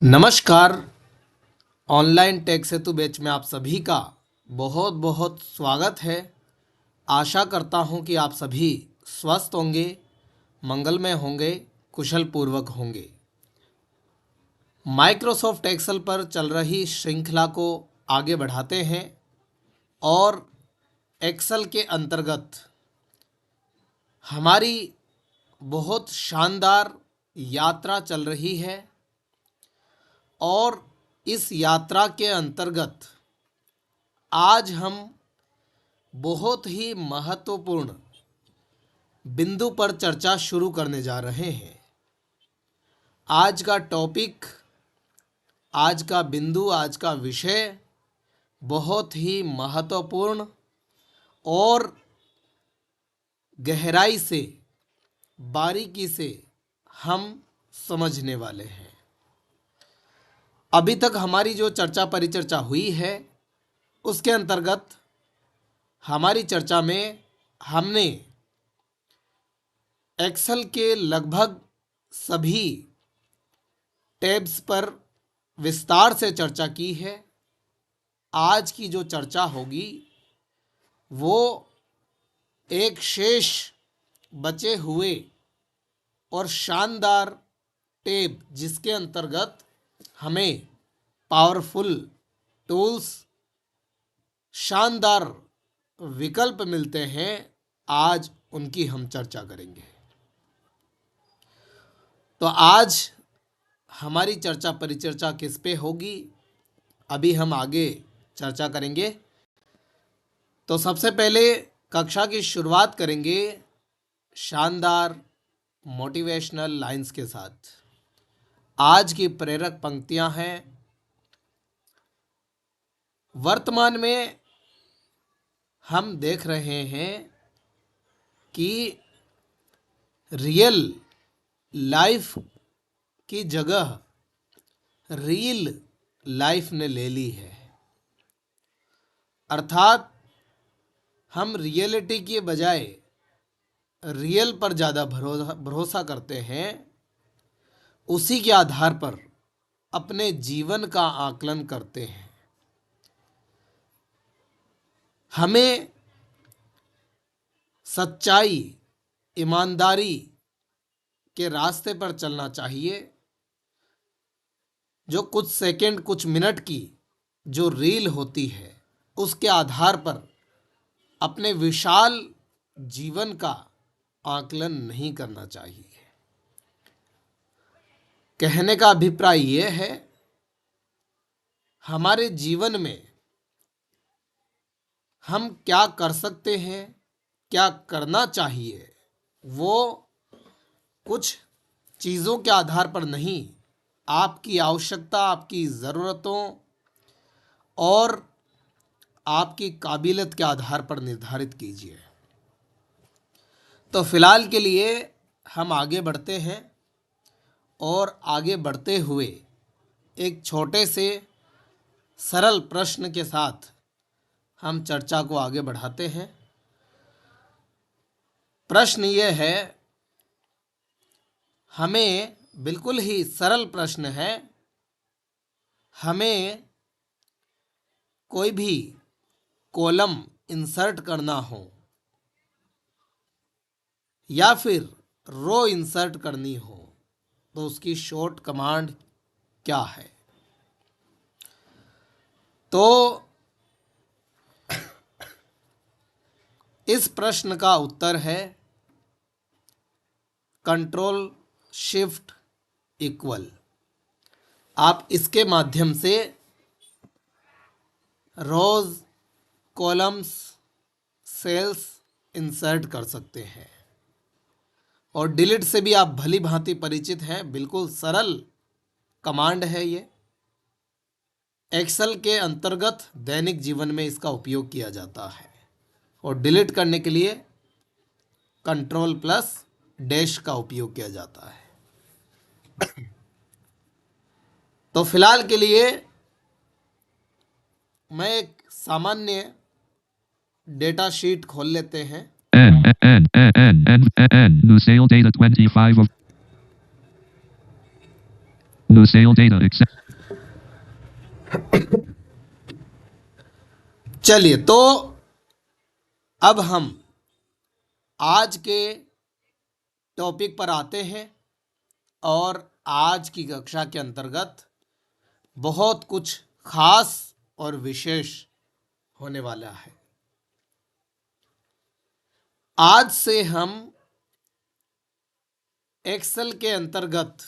नमस्कार। Online take सेतु batch में आप सभी का बहुत बहुत स्वागत है। आशा करता हूं कि आप सभी स्वस्थ होंगे, मंगलमय होंगे, कुशल पूर्वक होंगे। माइक्रोसॉफ्ट एक्सेल पर चल रही श्रृंखला को आगे बढ़ाते हैं और एक्सेल के अंतर्गत हमारी बहुत शानदार यात्रा चल रही है और इस यात्रा के अंतर्गत आज हम बहुत ही महत्वपूर्ण बिंदु पर चर्चा शुरू करने जा रहे हैं। आज का टॉपिक, आज का बिंदु, आज का विषय बहुत ही महत्वपूर्ण और गहराई से, बारीकी से हम समझने वाले हैं। अभी तक हमारी जो चर्चा परिचर्चा हुई है उसके अंतर्गत हमारी चर्चा में हमने एक्सेल के लगभग सभी टैब्स पर विस्तार से चर्चा की है। आज की जो चर्चा होगी वो एक शेष बचे हुए और शानदार टैब, जिसके अंतर्गत हमें पावरफुल टूल्स, शानदार विकल्प मिलते हैं, आज उनकी हम चर्चा करेंगे। तो आज हमारी चर्चा परिचर्चा किस पे होगी, अभी हम आगे चर्चा करेंगे। तो सबसे पहले कक्षा की शुरुआत करेंगे शानदार मोटिवेशनल लाइंस के साथ। आज की प्रेरक पंक्तियां हैं, वर्तमान में हम देख रहे हैं कि रियल लाइफ की जगह रील लाइफ ने ले ली है। अर्थात हम रियलिटी के बजाय रियल पर ज़्यादा भरोसा करते हैं, उसी के आधार पर अपने जीवन का आकलन करते हैं। हमें सच्चाई, ईमानदारी के रास्ते पर चलना चाहिए। जो कुछ सेकंड, कुछ मिनट की जो रील होती है, उसके आधार पर अपने विशाल जीवन का आकलन नहीं करना चाहिए। कहने का अभिप्राय यह है, हमारे जीवन में हम क्या कर सकते हैं, क्या करना चाहिए, वो कुछ चीज़ों के आधार पर नहीं, आपकी आवश्यकता, आपकी ज़रूरतों और आपकी काबिलियत के आधार पर निर्धारित कीजिए। तो फिलहाल के लिए हम आगे बढ़ते हैं और आगे बढ़ते हुए एक छोटे से सरल प्रश्न के साथ हम चर्चा को आगे बढ़ाते हैं। प्रश्न यह है, हमें बिल्कुल ही सरल प्रश्न है, हमें कोई भी कॉलम इंसर्ट करना हो या फिर रो इंसर्ट करनी हो, तो उसकी शॉर्ट कमांड क्या है? तो इस प्रश्न का उत्तर है कंट्रोल शिफ्ट इक्वल। आप इसके माध्यम से रोज, कॉलम्स, सेल्स इंसर्ट कर सकते हैं। और डिलीट से भी आप भली भांति परिचित हैं, बिल्कुल सरल कमांड है ये। एक्सेल के अंतर्गत दैनिक जीवन में इसका उपयोग किया जाता है। और डिलीट करने के लिए कंट्रोल प्लस डैश का उपयोग किया जाता है। तो फिलहाल के लिए मैं एक सामान्य डेटा शीट खोल लेते हैं। New sale data 25 of New sale data accept. चलिए, तो अब हम आज के टॉपिक पर आते हैं और आज की कक्षा के अंतर्गत बहुत कुछ खास और विशेष होने वाला है। आज से हम एक्सेल के अंतर्गत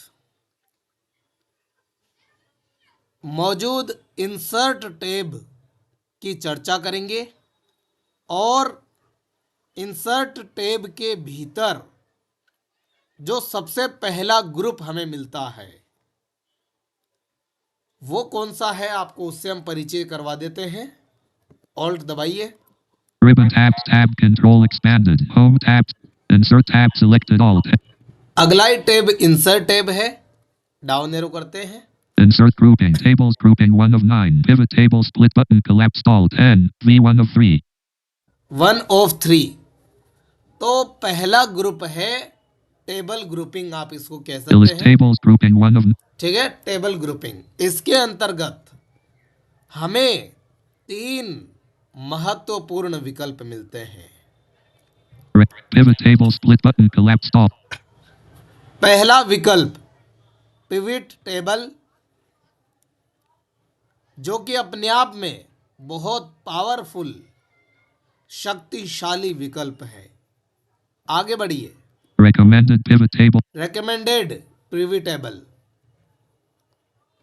मौजूद इंसर्ट टैब की चर्चा करेंगे और इंसर्ट टैब के भीतर जो सबसे पहला ग्रुप हमें मिलता है वो कौन सा है, आपको उससे हम परिचय करवा देते हैं। ऑल्ट दबाइए। Ribbon tabs tab control expanded. Home tabs. Insert tab selected alt. अगला ही टैब इंसर्ट टैब है, डाउन एरो करते हैं। Insert grouping tables grouping 1 of 9. Pivot table split button collapsed alt n v1 of 3. 1 of 3। तो पहला group है table grouping, आप इसको कह सकते List हैं। tables grouping 1 of ठीक है, टेबल ग्रुपिंग। इसके अंतर्गत हमें 3 महत्वपूर्ण विकल्प मिलते हैं। pivot table split button collapsed alt. पहला विकल्प पिविट टेबल, जो कि अपने आप में बहुत पावरफुल शक्तिशाली विकल्प है। आगे बढ़िए। Recommended pivot table. Recommended pivot table,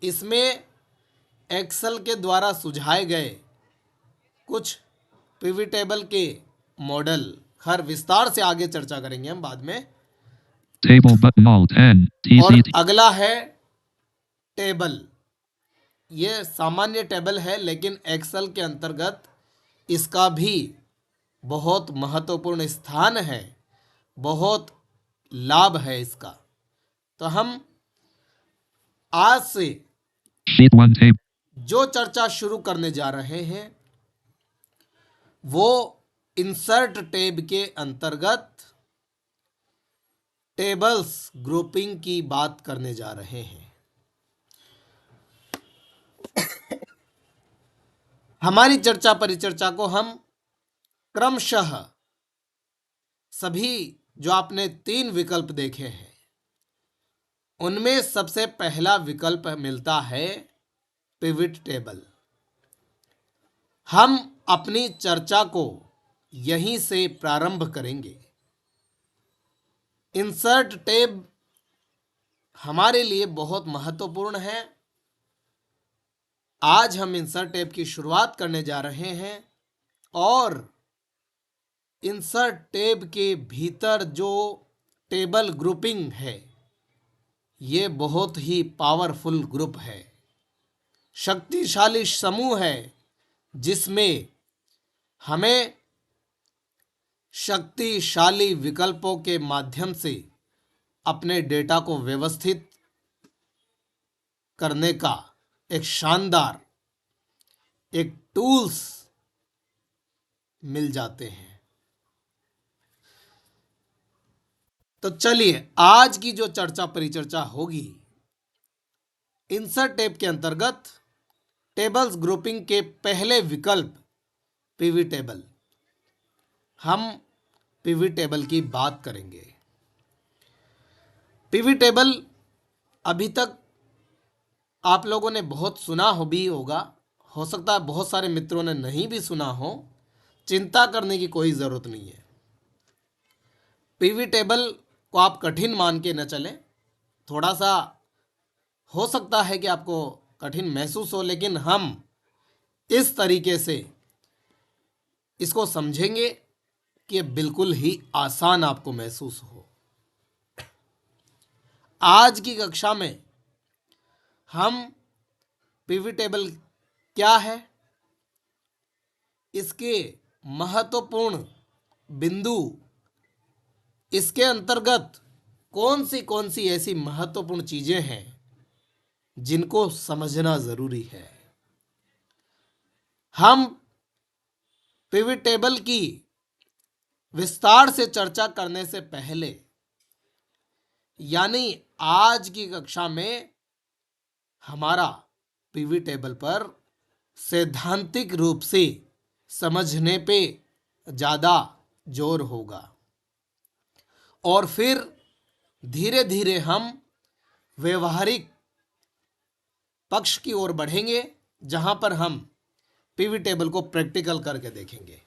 इसमें एक्सेल के द्वारा सुझाए गए कुछ पिविट टेबल के मॉडल, खैर विस्तार से आगे चर्चा करेंगे हम बाद में। Table button alt n और tct. अगला है टेबल। ये सामान्य टेबल है लेकिन एक्सेल के अंतर्गत इसका भी बहुत महत्वपूर्ण स्थान है, बहुत लाभ है इसका। तो हम आज से Sheet 1 table. जो चर्चा शुरू करने जा रहे हैं वो इंसर्ट टैब के अंतर्गत टेबल्स ग्रुपिंग की बात करने जा रहे हैं। हमारी चर्चा परिचर्चा को हम क्रमशः सभी जो आपने 3 विकल्प देखे हैं उनमें सबसे पहला विकल्प मिलता है पिविट टेबल। हम अपनी चर्चा को यहीं से प्रारंभ करेंगे। इंसर्ट टैब हमारे लिए बहुत महत्वपूर्ण है। आज हम इंसर्ट टैब की शुरुआत करने जा रहे हैं और इंसर्ट टैब के भीतर जो टेबल ग्रुपिंग है ये बहुत ही पावरफुल ग्रुप है, शक्तिशाली समूह है जिसमें हमें शक्तिशाली विकल्पों के माध्यम से अपने डेटा को व्यवस्थित करने का एक शानदार एक टूल्स मिल जाते हैं। तो चलिए, आज की जो चर्चा परिचर्चा होगी इंसर्ट टैब के अंतर्गत टेबल्स ग्रुपिंग के पहले विकल्प पिविट टेबल, हम पिविट टेबल की बात करेंगे। पिविट टेबल अभी तक आप लोगों ने बहुत सुना हो भी होगा, हो सकता है बहुत सारे मित्रों ने नहीं भी सुना हो। चिंता करने की कोई ज़रूरत नहीं है। पिविट टेबल को आप कठिन मान के न चलें। थोड़ा सा हो सकता है कि आपको कठिन महसूस हो, लेकिन हम इस तरीके से इसको समझेंगे कि ये बिल्कुल ही आसान आपको महसूस हो। आज की कक्षा में हम पिविट टेबल क्या है, इसके महत्वपूर्ण बिंदु, इसके अंतर्गत कौन सी ऐसी महत्वपूर्ण चीजें हैं जिनको समझना जरूरी है। हम पिविट टेबल की विस्तार से चर्चा करने से पहले, यानी आज की कक्षा में हमारा पीवी टेबल पर सैद्धांतिक रूप से समझने पे ज़्यादा जोर होगा और फिर धीरे धीरे हम व्यवहारिक पक्ष की ओर बढ़ेंगे, जहां पर हम पीवी टेबल को प्रैक्टिकल करके देखेंगे।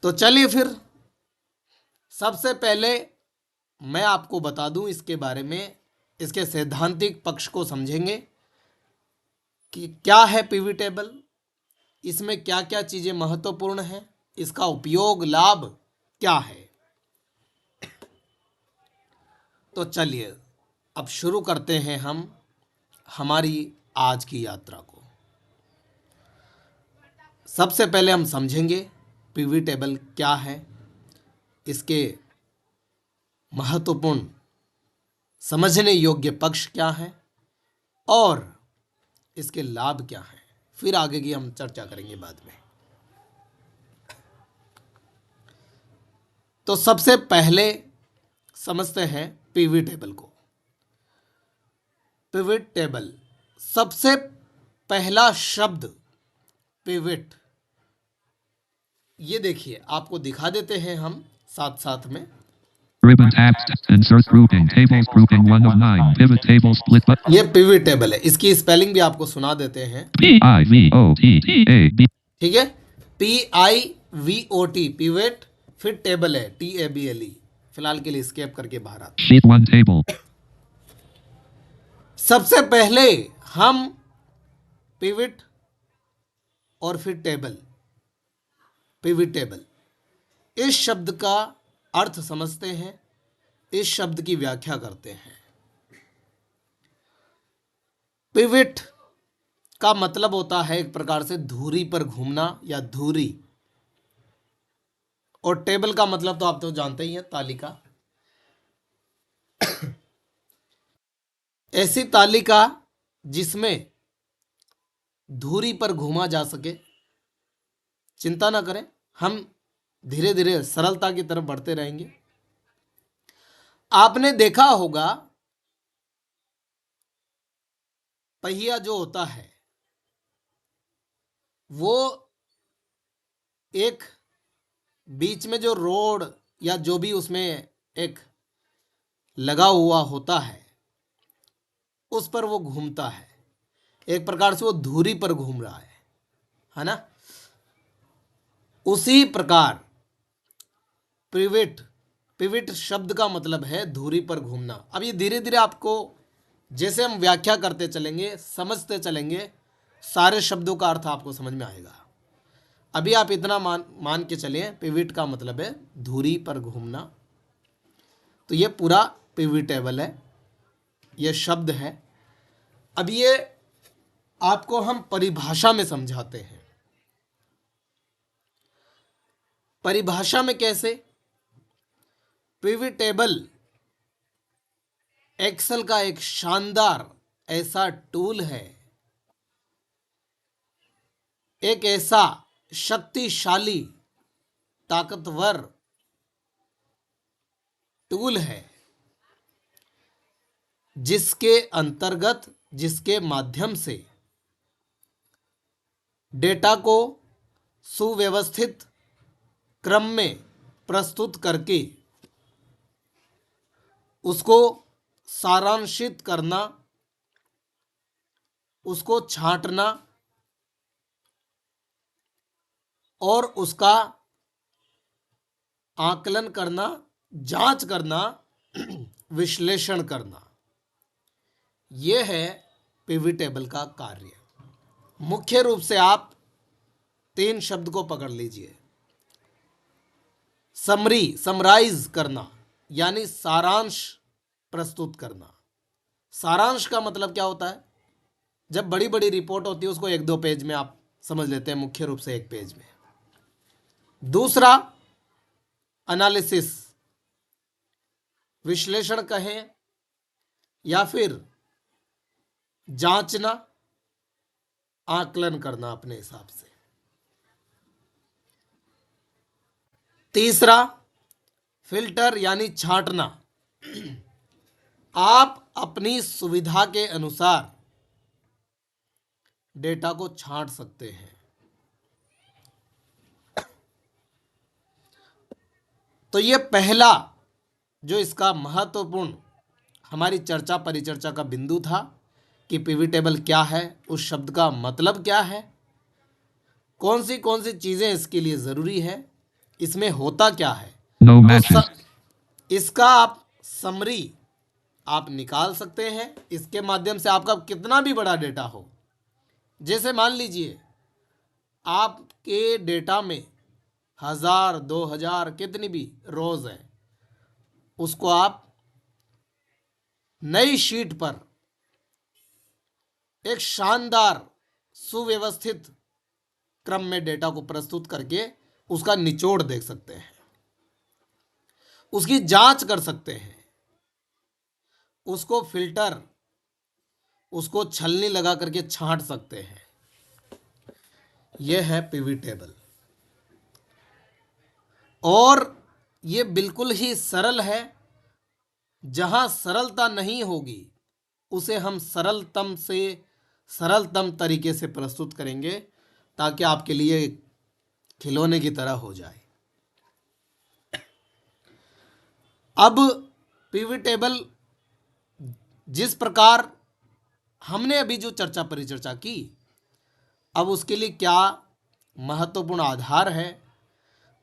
तो चलिए फिर सबसे पहले मैं आपको बता दूं इसके बारे में, इसके सैद्धांतिक पक्ष को समझेंगे कि क्या है पीवी टेबल, इसमें क्या क्या चीज़ें महत्वपूर्ण हैं, इसका उपयोग लाभ क्या है। तो चलिए अब शुरू करते हैं हम हमारी आज की यात्रा को। सबसे पहले हम समझेंगे पीवी टेबल क्या है, इसके महत्वपूर्ण समझने योग्य पक्ष क्या है और इसके लाभ क्या हैं। फिर आगे की हम चर्चा करेंगे बाद में। तो सबसे पहले समझते हैं पीवी टेबल को। पिवट टेबल, सबसे पहला शब्द पिवट, ये देखिए आपको दिखा देते हैं हम साथ साथ में। Ribbon tabs. Insert grouping. Tables grouping 1 of 9. Pivot table split button. ये पिवट टेबल है, इसकी स्पेलिंग भी आपको सुना देते हैं। P-I-V-O-T-T-A-B. ठीक है, PIVOT पिवट, फिर टेबल है TABLE। फिलहाल के लिए स्केप करके बाहर आते Sheet 1 table. हैं। सबसे पहले हम पिवट और फिर टेबल, पिवट टेबल, इस शब्द का अर्थ समझते हैं, इस शब्द की व्याख्या करते हैं। पिवट का मतलब होता है एक प्रकार से धुरी पर घूमना या धुरी, और टेबल का मतलब तो आप तो जानते ही हैं, तालिका। ऐसी तालिका जिसमें धुरी पर घूमा जा सके। चिंता ना करें, हम धीरे धीरे सरलता की तरफ बढ़ते रहेंगे। आपने देखा होगा पहिया जो होता है वो एक बीच में जो रोड या जो भी उसमें एक लगा हुआ होता है उस पर वो घूमता है, एक प्रकार से वो धुरी पर घूम रहा है ना। उसी प्रकार पिवट, पिवट शब्द का मतलब है धुरी पर घूमना। अब ये धीरे धीरे आपको जैसे हम व्याख्या करते चलेंगे, समझते चलेंगे, सारे शब्दों का अर्थ आपको समझ में आएगा। अभी आप इतना मान के चलिए, पिवट का मतलब है धुरी पर घूमना। तो ये पूरा पिवट टेबल है, ये शब्द है। अब ये आपको हम परिभाषा में समझाते हैं। परिभाषा में कैसे? पिवट टेबल एक्सेल का एक शानदार ऐसा टूल है, एक ऐसा शक्तिशाली ताकतवर टूल है जिसके अंतर्गत, जिसके माध्यम से डेटा को सुव्यवस्थित क्रम में प्रस्तुत करके उसको सारांशित करना, उसको छांटना और उसका आकलन करना, जांच करना, विश्लेषण करना, यह है पिवट टेबल का कार्य। मुख्य रूप से आप 3 शब्द को पकड़ लीजिए। समरी, समराइज करना, यानी सारांश प्रस्तुत करना। सारांश का मतलब क्या होता है? जब बड़ी बड़ी रिपोर्ट होती है उसको 1-2 पेज में आप समझ लेते हैं, मुख्य रूप से 1 पेज में। दूसरा एनालिसिस, विश्लेषण कहें या फिर जांचना, आकलन करना अपने हिसाब से। तीसरा फिल्टर यानी छांटना। आप अपनी सुविधा के अनुसार डेटा को छांट सकते हैं। तो ये पहला जो इसका महत्वपूर्ण हमारी चर्चा परिचर्चा का बिंदु था कि पीवी टेबल क्या है, उस शब्द का मतलब क्या है, कौन सी चीज़ें इसके लिए ज़रूरी है, इसमें होता क्या है। No तो matches. इसका आप समरी आप निकाल सकते हैं। इसके माध्यम से आपका कितना भी बड़ा डेटा हो, जैसे मान लीजिए आपके डेटा में 1000 2000 कितनी भी रोज है, उसको आप नई शीट पर एक शानदार सुव्यवस्थित क्रम में डेटा को प्रस्तुत करके उसका निचोड़ देख सकते हैं, उसकी जांच कर सकते हैं, उसको फिल्टर, उसको छलनी लगा करके छांट सकते हैं। यह है पीवी टेबल और ये बिल्कुल ही सरल है। जहां सरलता नहीं होगी उसे हम सरलतम तरीके से प्रस्तुत करेंगे ताकि आपके लिए खिलौने की तरह हो जाए। अब पीवी टेबल जिस प्रकार हमने अभी जो चर्चा परिचर्चा की, अब उसके लिए क्या महत्वपूर्ण आधार है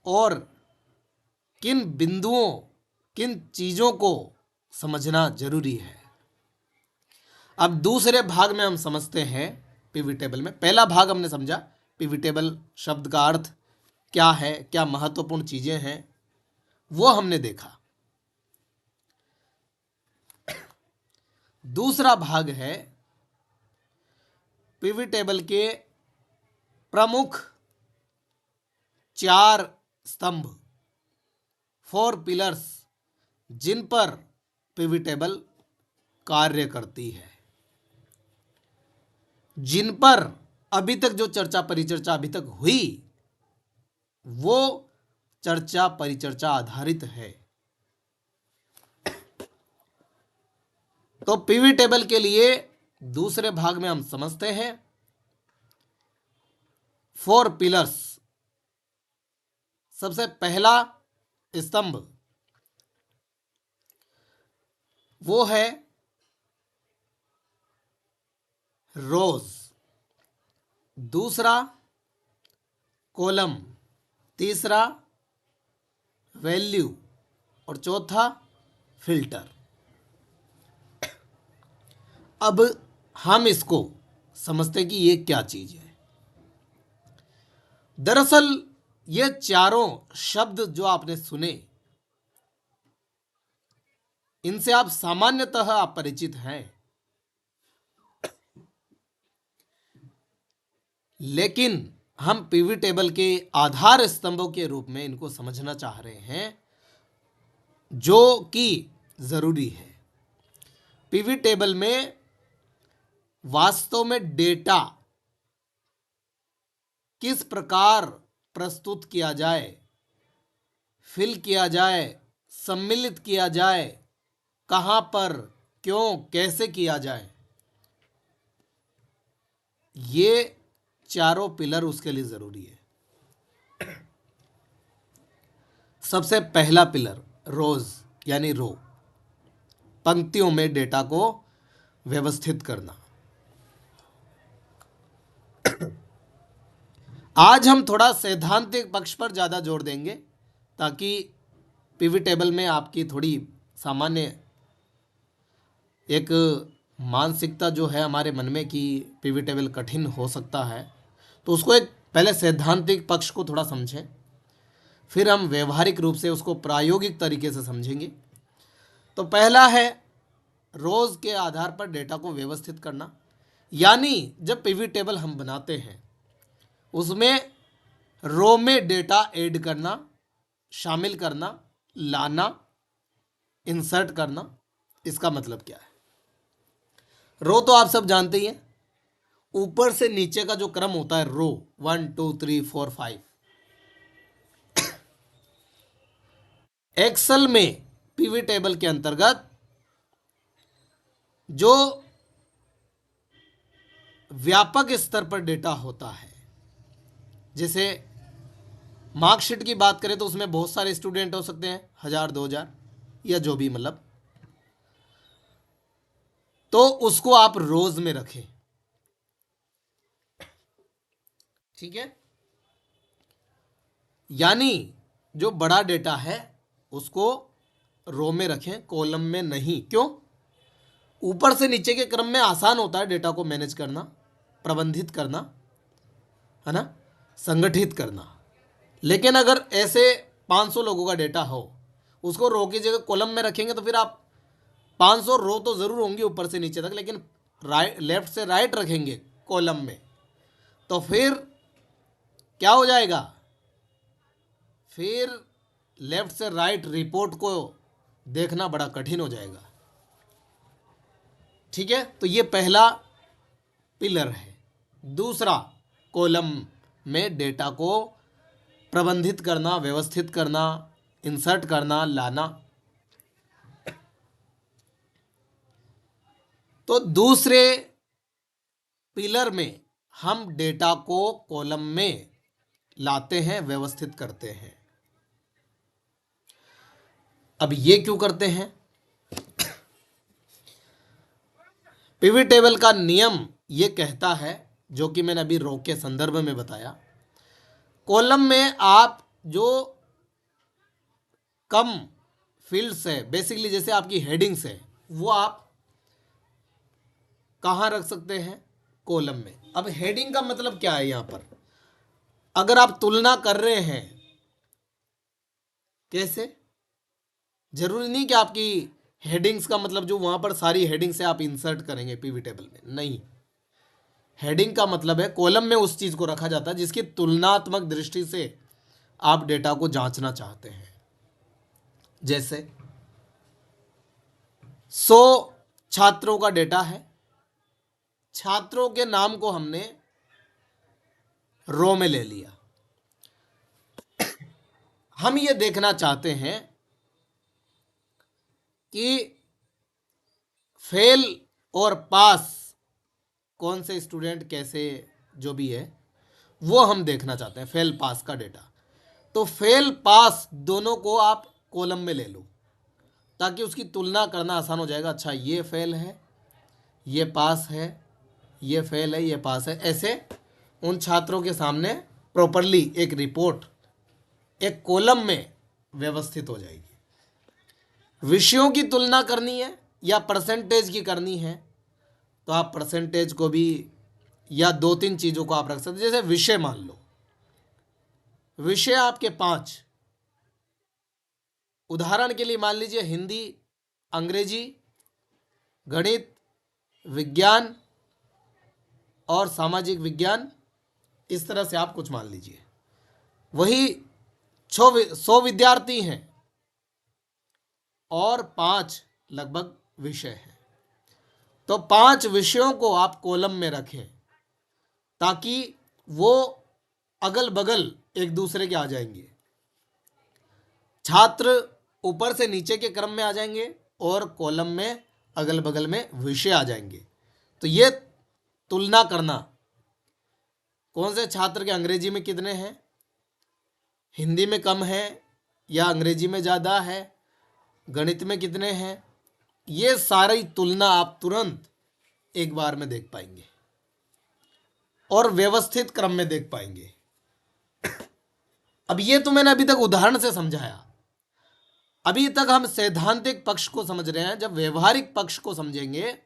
और किन बिंदुओं, किन चीज़ों को समझना जरूरी है। अब दूसरे भाग में हम समझते हैं पीवी टेबल में। पहला भाग हमने समझा पीवी टेबल शब्द का अर्थ क्या है, क्या महत्वपूर्ण चीज़ें हैं, वो हमने देखा। दूसरा भाग है पीवी टेबल के प्रमुख 4 स्तंभ, 4 पिलर्स, जिन पर पीवी टेबल कार्य करती है, जिन पर अभी तक जो चर्चा परिचर्चा अभी तक हुई वो चर्चा परिचर्चा आधारित है। तो पीवी टेबल के लिए दूसरे भाग में हम समझते हैं 4 पिलर्स। सबसे पहला स्तंभ वो है रोज, दूसरा कॉलम, तीसरा वैल्यू और चौथा फिल्टर। अब हम इसको समझते हैं कि ये क्या चीज है। दरअसल ये चारों शब्द जो आपने सुने, इनसे आप सामान्यतः आप परिचित हैं, लेकिन हम पीवी टेबल के आधार स्तंभों के रूप में इनको समझना चाह रहे हैं, जो कि जरूरी है। पीवी टेबल में वास्तव में डेटा किस प्रकार प्रस्तुत किया जाए, फिल किया जाए, सम्मिलित किया जाए, कहां पर, क्यों, कैसे किया जाए, ये चारों पिलर उसके लिए जरूरी है। सबसे पहला पिलर रोज यानी रो, पंक्तियों में डेटा को व्यवस्थित करना। आज हम थोड़ा सैद्धांतिक पक्ष पर ज़्यादा जोर देंगे ताकि पीवी टेबल में आपकी थोड़ी सामान्य एक मानसिकता जो है हमारे मन में कि पीवी टेबल कठिन हो सकता है, तो उसको एक पहले सैद्धांतिक पक्ष को थोड़ा समझें, फिर हम व्यवहारिक रूप से उसको प्रायोगिक तरीके से समझेंगे। तो पहला है रोज़ के आधार पर डेटा को व्यवस्थित करना, यानी जब पीवी टेबल हम बनाते हैं उसमें रो में डेटा ऐड करना, शामिल करना, लाना, इंसर्ट करना। इसका मतलब क्या है? रो तो आप सब जानते ही हैं, ऊपर से नीचे का जो क्रम होता है रो 1 2 3 4 5। एक्सेल में पीवी टेबल के अंतर्गत जो व्यापक स्तर पर डेटा होता है, जैसे मार्कशीट की बात करें तो उसमें बहुत सारे स्टूडेंट हो सकते हैं, 1000 2000 या जो भी, मतलब, तो उसको आप रोज में रखें। ठीक है, यानी जो बड़ा डेटा है उसको रो में रखें, कॉलम में नहीं। क्यों? ऊपर से नीचे के क्रम में आसान होता है डेटा को मैनेज करना, प्रबंधित करना, है ना, संगठित करना। लेकिन अगर ऐसे 500 लोगों का डेटा हो, उसको रो की जगह कॉलम में रखेंगे तो फिर आप 500 रो तो ज़रूर होंगी ऊपर से नीचे तक, लेकिन राइट, लेफ्ट से राइट रखेंगे कॉलम में, तो फिर क्या हो जाएगा? फिर लेफ्ट से राइट रिपोर्ट को देखना बड़ा कठिन हो जाएगा। ठीक है, तो ये पहला पिलर है। दूसरा, कॉलम में डेटा को प्रबंधित करना, व्यवस्थित करना, इंसर्ट करना, लाना। तो दूसरे पिलर में हम डेटा को कॉलम में लाते हैं, व्यवस्थित करते हैं। अब ये क्यों करते हैं? पिवट टेबल का नियम ये कहता है, जो कि मैंने अभी रो के संदर्भ में बताया, कॉलम में आप जो कम फील्ड्स है, बेसिकली जैसे आपकी हेडिंग्स है, वो आप कहाँ रख सकते हैं? कॉलम में। अब हेडिंग का मतलब क्या है यहाँ पर? अगर आप तुलना कर रहे हैं, कैसे? जरूरी नहीं कि आपकी हेडिंग्स का मतलब जो वहां पर सारी हेडिंग्स से आप इंसर्ट करेंगे पीवी टेबल में, नहीं। हेडिंग का मतलब है कॉलम में उस चीज को रखा जाता है जिसकी तुलनात्मक दृष्टि से आप डेटा को जांचना चाहते हैं। जैसे 100 छात्रों का डेटा है, छात्रों के नाम को हमने रो में ले लिया। हम ये देखना चाहते हैं कि फेल और पास कौन से स्टूडेंट कैसे, जो भी है वो हम देखना चाहते हैं, फेल पास का डेटा। तो फेल पास दोनों को आप कॉलम में ले लो, ताकि उसकी तुलना करना आसान हो जाएगा। अच्छा, ये फेल है, ये पास है, ये फेल है, ये पास है। ऐसे उन छात्रों के सामने प्रॉपरली एक रिपोर्ट एक कॉलम में व्यवस्थित हो जाएगी। विषयों की तुलना करनी है या परसेंटेज की करनी है, तो आप परसेंटेज को भी, या 2-3 चीज़ों को आप रख सकते हैं। जैसे विषय मान लो, विषय आपके 5, उदाहरण के लिए मान लीजिए हिंदी, अंग्रेजी, गणित, विज्ञान और सामाजिक विज्ञान, इस तरह से आप कुछ मान लीजिए। वही 100 विद्यार्थी हैं और 5 लगभग विषय हैं, तो 5 विषयों को आप कॉलम में रखें ताकि वो अगल बगल एक दूसरे के आ जाएंगे। छात्र ऊपर से नीचे के क्रम में आ जाएंगे और कॉलम में अगल बगल में विषय आ जाएंगे। तो ये तुलना करना, कौन से छात्र के अंग्रेजी में कितने हैं, हिंदी में कम है या अंग्रेजी में ज़्यादा है, गणित में कितने हैं, ये सारी तुलना आप तुरंत एक बार में देख पाएंगे और व्यवस्थित क्रम में देख पाएंगे। अब ये तो मैंने अभी तक उदाहरण से समझाया। अभी तक हम सैद्धांतिक पक्ष को समझ रहे हैं। जब व्यवहारिक पक्ष को समझेंगे,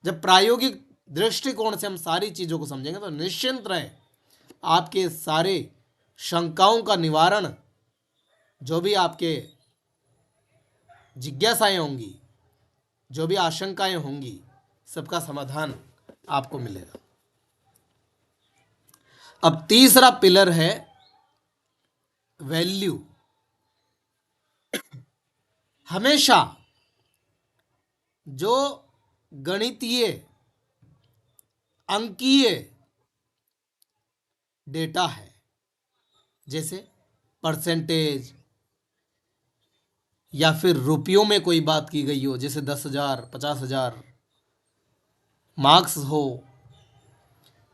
जब प्रायोगिक दृष्टिकोण से हम सारी चीज़ों को समझेंगे, तो निश्चिंत रहे, आपके सारे शंकाओं का निवारण, जो भी आपके जिज्ञासाएं होंगी, जो भी आशंकाएं होंगी, सबका समाधान आपको मिलेगा। अब तीसरा पिलर है वैल्यू। हमेशा जो गणितीय, अंकीय डेटा है, जैसे परसेंटेज या फिर रुपयों में कोई बात की गई हो, जैसे 10,000, 50,000, मार्क्स हो,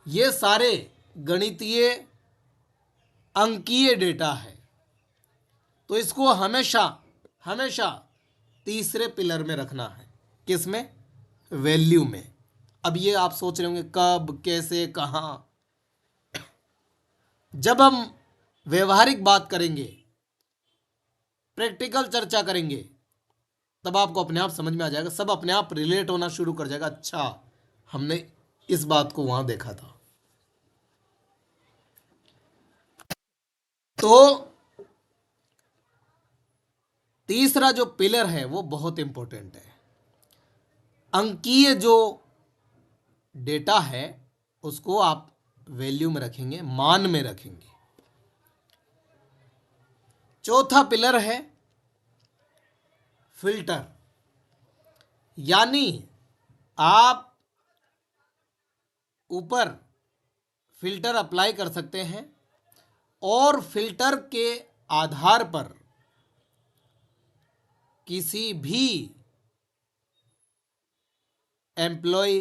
ये सारे गणितीय अंकीय डेटा है। तो इसको हमेशा हमेशा तीसरे पिलर में रखना है। किस में? वैल्यू में। अब ये आप सोच रहे होंगे कब, कैसे, कहाँ। जब हम व्यवहारिक बात करेंगे, प्रैक्टिकल चर्चा करेंगे, तब आपको अपने आप समझ में आ जाएगा, सब अपने आप रिलेट होना शुरू कर जाएगा। अच्छा, हमने इस बात को वहां देखा था। तो तीसरा जो पिलर है वो बहुत इंपॉर्टेंट है। अंकीय जो डेटा है उसको आप वैल्यू में रखेंगे, मान में रखेंगे। चौथा पिलर है फिल्टर, यानी आप ऊपर फिल्टर अप्लाई कर सकते हैं और फिल्टर के आधार पर किसी भी एम्प्लॉय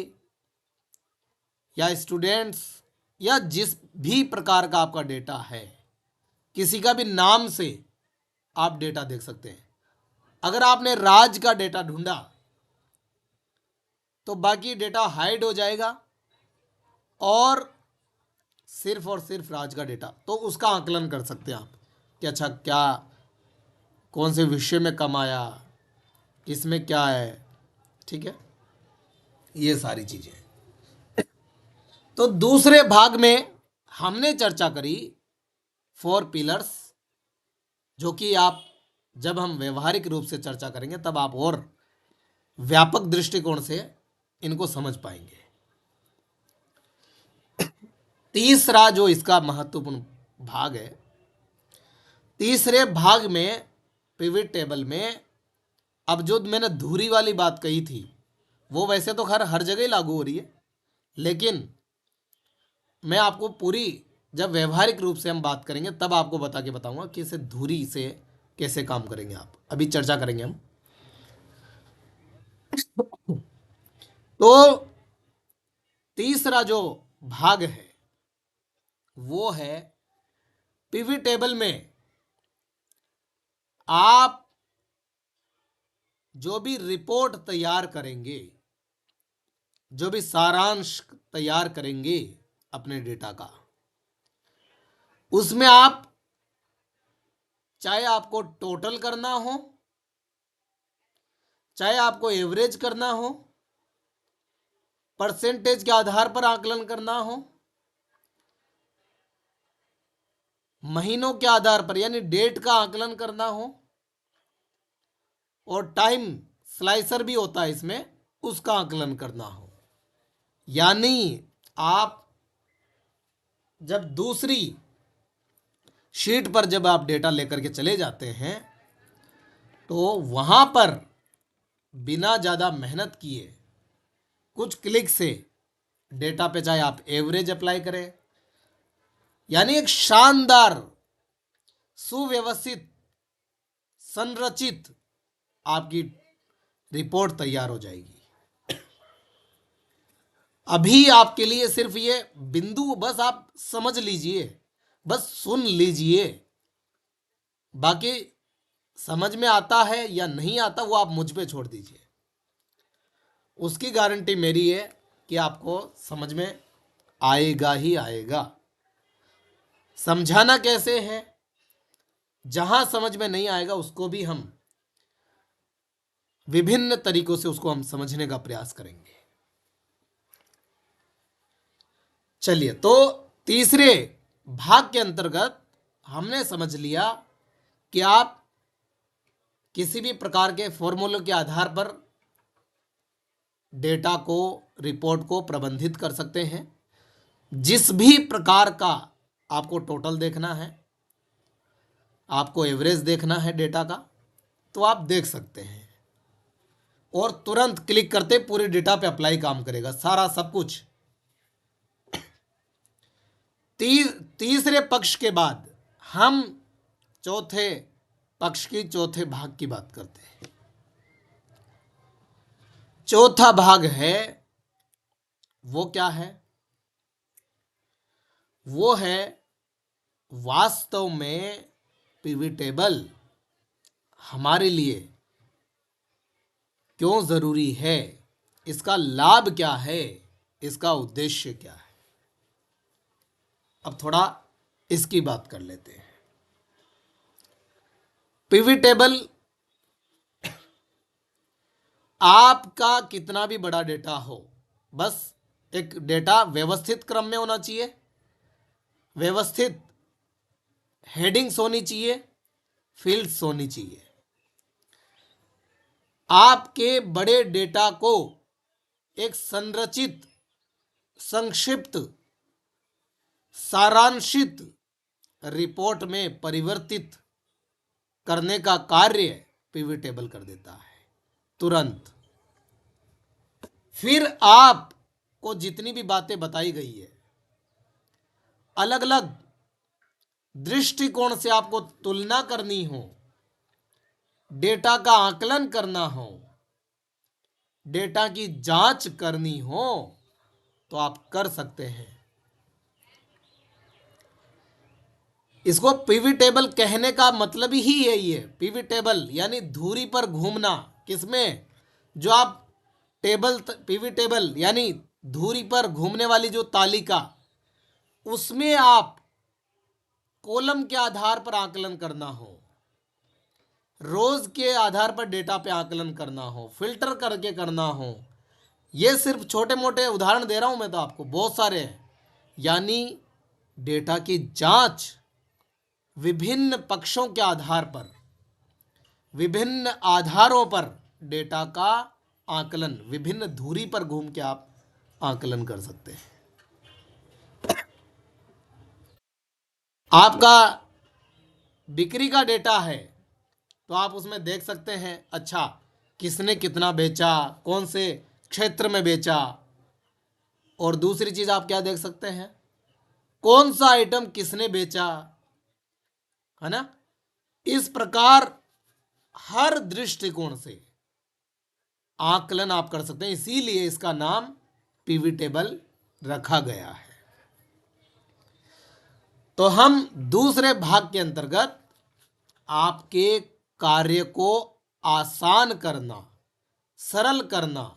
या स्टूडेंट्स या जिस भी प्रकार का आपका डेटा है, किसी का भी नाम से आप डेटा देख सकते हैं। अगर आपने राज का डेटा ढूंढा तो बाकी डेटा हाइड हो जाएगा और सिर्फ राज का डेटा, तो उसका आकलन कर सकते हैं आप कि अच्छा क्या, कौन से विषय में कम आया, इसमें क्या है। ठीक है, ये सारी चीजें। तो दूसरे भाग में हमने चर्चा करी 4 पिलर्स, जो कि आप जब हम व्यवहारिक रूप से चर्चा करेंगे तब आप और व्यापक दृष्टिकोण से इनको समझ पाएंगे। तीसरा जो इसका महत्वपूर्ण भाग है, तीसरे भाग में पिवट टेबल में, अब जो मैंने धुरी वाली बात कही थी वो वैसे तो हर जगह ही लागू हो रही है, लेकिन मैं आपको पूरी, जब व्यवहारिक रूप से हम बात करेंगे तब आपको बता के बताऊंगा कि इसे धुरी से कैसे काम करेंगे आप। अभी चर्चा करेंगे हम। तो तीसरा जो भाग है वो है पिवट टेबल में आप जो भी रिपोर्ट तैयार करेंगे, जो भी सारांश तैयार करेंगे अपने डेटा का, उसमें आप चाहे आपको टोटल करना हो, चाहे आपको एवरेज करना हो, परसेंटेज के आधार पर आकलन करना हो, महीनों के आधार पर यानी डेट का आकलन करना हो, और टाइम स्लाइसर भी होता है इसमें, उसका आकलन करना हो, यानी आप जब दूसरी शीट पर जब आप डेटा लेकर के चले जाते हैं तो वहां पर बिना ज़्यादा मेहनत किए कुछ क्लिक से डेटा पे चाहे आप एवरेज अप्लाई करें, यानी एक शानदार सुव्यवस्थित संरचित आपकी रिपोर्ट तैयार हो जाएगी। अभी आपके लिए सिर्फ ये बिंदु बस आप समझ लीजिए, बस सुन लीजिए, बाकी समझ में आता है या नहीं आता वो आप मुझ पे छोड़ दीजिए। उसकी गारंटी मेरी है कि आपको समझ में आएगा ही आएगा। समझाना कैसे है, जहां समझ में नहीं आएगा उसको भी हम विभिन्न तरीकों से उसको हम समझने का प्रयास करेंगे। चलिए, तो तीसरे भाग के अंतर्गत हमने समझ लिया कि आप किसी भी प्रकार के फॉर्मूलों के आधार पर डेटा को, रिपोर्ट को प्रबंधित कर सकते हैं। जिस भी प्रकार का आपको टोटल देखना है, आपको एवरेज देखना है डेटा का, तो आप देख सकते हैं और तुरंत क्लिक करते पूरे डेटा पे अप्लाई काम करेगा सारा सब कुछ। तीसरे पक्ष के बाद हम चौथे पक्ष की चौथे भाग की बात करते हैं। चौथा भाग है वो क्या है? वो है वास्तव में पीवी टेबल हमारे लिए क्यों जरूरी है, इसका लाभ क्या है, इसका उद्देश्य क्या है। अब थोड़ा इसकी बात कर लेते हैं। पीवी टेबल आपका कितना भी बड़ा डेटा हो, बस एक डेटा व्यवस्थित क्रम में होना चाहिए, व्यवस्थित हेडिंग्स होनी चाहिए, फील्ड्स होनी चाहिए। आपके बड़े डेटा को एक संरचित, संक्षिप्त, सारांशित रिपोर्ट में परिवर्तित करने का कार्य पीवी टेबल कर देता है तुरंत। फिर आपको जितनी भी बातें बताई गई है, अलग अलग दृष्टिकोण से आपको तुलना करनी हो, डेटा का आकलन करना हो, डेटा की जांच करनी हो, तो आप कर सकते हैं। इसको पीवी टेबल कहने का मतलब ही यही है। पीवी टेबल यानी धुरी पर घूमना। किसमें? जो आप पीवी टेबल यानी धुरी पर घूमने वाली जो तालिका, उसमें आप कॉलम के आधार पर आकलन करना हो, रोज के आधार पर डेटा पे आकलन करना हो, फिल्टर करके करना हो। ये सिर्फ छोटे मोटे उदाहरण दे रहा हूं मैं, तो आपको बहुत सारे हैं। यानी डेटा की जांच विभिन्न पक्षों के आधार पर, विभिन्न आधारों पर डेटा का आकलन, विभिन्न धुरी पर घूम के आप आकलन कर सकते हैं। आपका बिक्री का डेटा है, तो आप उसमें देख सकते हैं, अच्छा किसने कितना बेचा, कौन से क्षेत्र में बेचा। और दूसरी चीज आप क्या देख सकते हैं, कौन सा आइटम किसने बेचा, है ना। इस प्रकार हर दृष्टिकोण से आकलन आप कर सकते हैं। इसीलिए इसका नाम पीवी टेबल रखा गया है। तो हम दूसरे भाग के अंतर्गत आपके कार्य को आसान करना, सरल करना,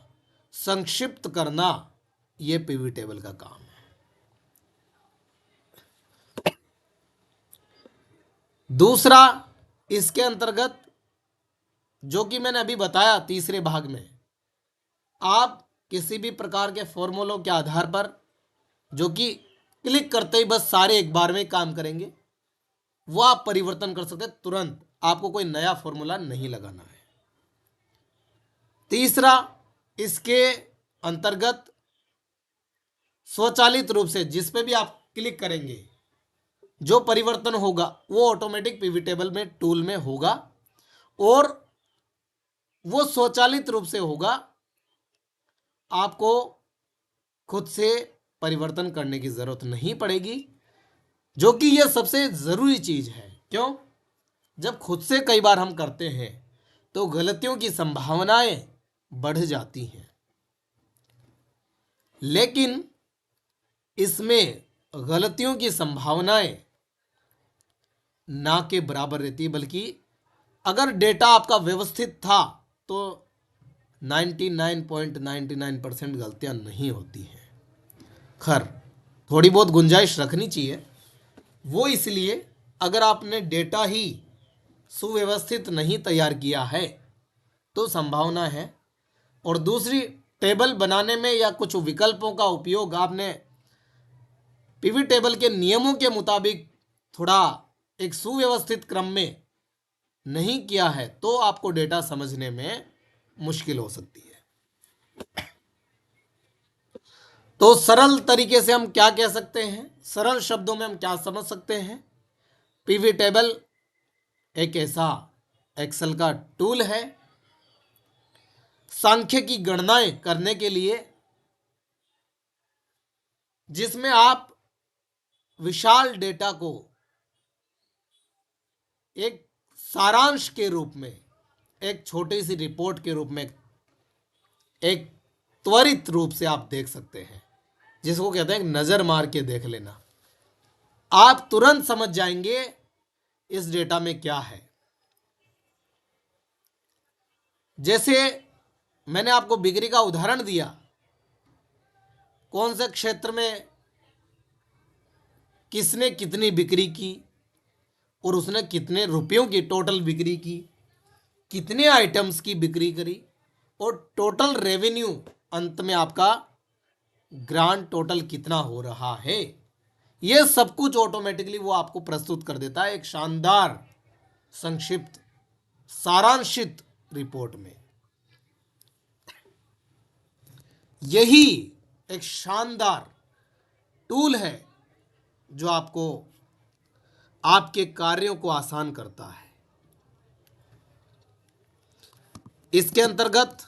संक्षिप्त करना, यह पीवी टेबल का काम है। दूसरा, इसके अंतर्गत जो कि मैंने अभी बताया तीसरे भाग में, आप किसी भी प्रकार के फॉर्मूलों के आधार पर, जो कि क्लिक करते ही बस सारे एक बार में काम करेंगे, वो आप परिवर्तन कर सकते हैं तुरंत। आपको कोई नया फॉर्मूला नहीं लगाना है। तीसरा, इसके अंतर्गत स्वचालित रूप से जिस पे भी आप क्लिक करेंगे, जो परिवर्तन होगा वो ऑटोमेटिक पीवी टेबल में टूल में होगा, और वो स्वचालित रूप से होगा। आपको खुद से परिवर्तन करने की जरूरत नहीं पड़ेगी, जो कि यह सबसे जरूरी चीज है। क्यों? जब खुद से कई बार हम करते हैं तो गलतियों की संभावनाएं बढ़ जाती हैं, लेकिन इसमें गलतियों की संभावनाएं ना के बराबर रहती है, बल्कि अगर डेटा आपका व्यवस्थित था तो 99.99% गलतियां नहीं होती हैं। खैर, थोड़ी बहुत गुंजाइश रखनी चाहिए। वो इसलिए, अगर आपने डेटा ही सुव्यवस्थित नहीं तैयार किया है तो संभावना है। और दूसरी, टेबल बनाने में या कुछ विकल्पों का उपयोग आपने पीवी टेबल के नियमों के मुताबिक थोड़ा एक सुव्यवस्थित क्रम में नहीं किया है, तो आपको डेटा समझने में मुश्किल हो सकती है। तो सरल तरीके से हम क्या कह सकते हैं, सरल शब्दों में हम क्या समझ सकते हैं, पीवी टेबल एक ऐसा एक्सेल का टूल है सांख्यिकी गणनाएं करने के लिए, जिसमें आप विशाल डेटा को एक सारांश के रूप में, एक छोटी सी रिपोर्ट के रूप में, एक त्वरित रूप से आप देख सकते हैं। जिसको कहते हैं एक नज़र मार के देख लेना, आप तुरंत समझ जाएंगे इस डेटा में क्या है। जैसे मैंने आपको बिक्री का उदाहरण दिया, कौन से क्षेत्र में किसने कितनी बिक्री की और उसने कितने रुपयों की टोटल बिक्री की, कितने आइटम्स की बिक्री करी और टोटल रेवेन्यू अंत में आपका ग्रांड टोटल कितना हो रहा है, ये सब कुछ ऑटोमेटिकली वो आपको प्रस्तुत कर देता है एक शानदार संक्षिप्त सारांशित रिपोर्ट में। यही एक शानदार टूल है जो आपको आपके कार्यों को आसान करता है। इसके अंतर्गत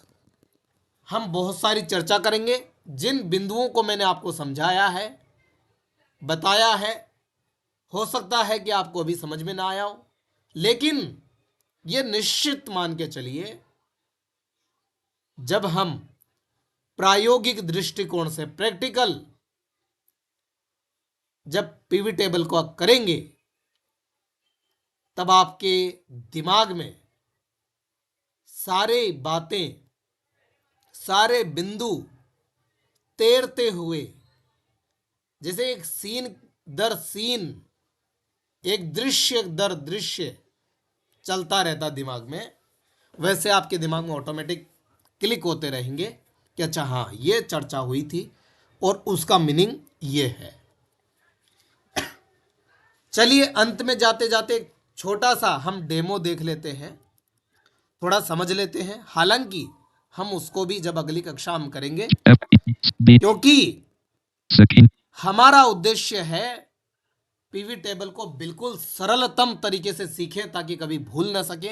हम बहुत सारी चर्चा करेंगे। जिन बिंदुओं को मैंने आपको समझाया है, बताया है, हो सकता है कि आपको अभी समझ में ना आया हो, लेकिन ये निश्चित मान के चलिए जब हम प्रायोगिक दृष्टिकोण से प्रैक्टिकल जब पीवी टेबल को करेंगे तब आपके दिमाग में सारे बातें, सारे बिंदु तैरते हुए, जैसे एक सीन दर सीन, एक दृश्य दर दृश्य चलता रहता दिमाग में, वैसे आपके दिमाग में ऑटोमेटिक क्लिक होते रहेंगे कि अच्छा हाँ ये चर्चा हुई थी और उसका मीनिंग ये है। चलिए अंत में जाते जाते एक छोटा सा हम डेमो देख लेते हैं, थोड़ा समझ लेते हैं। हालांकि हम उसको भी जब अगली कक्षा हम करेंगे, क्योंकि हमारा उद्देश्य है पीवी टेबल को बिल्कुल सरलतम तरीके से सीखें ताकि कभी भूल ना सके,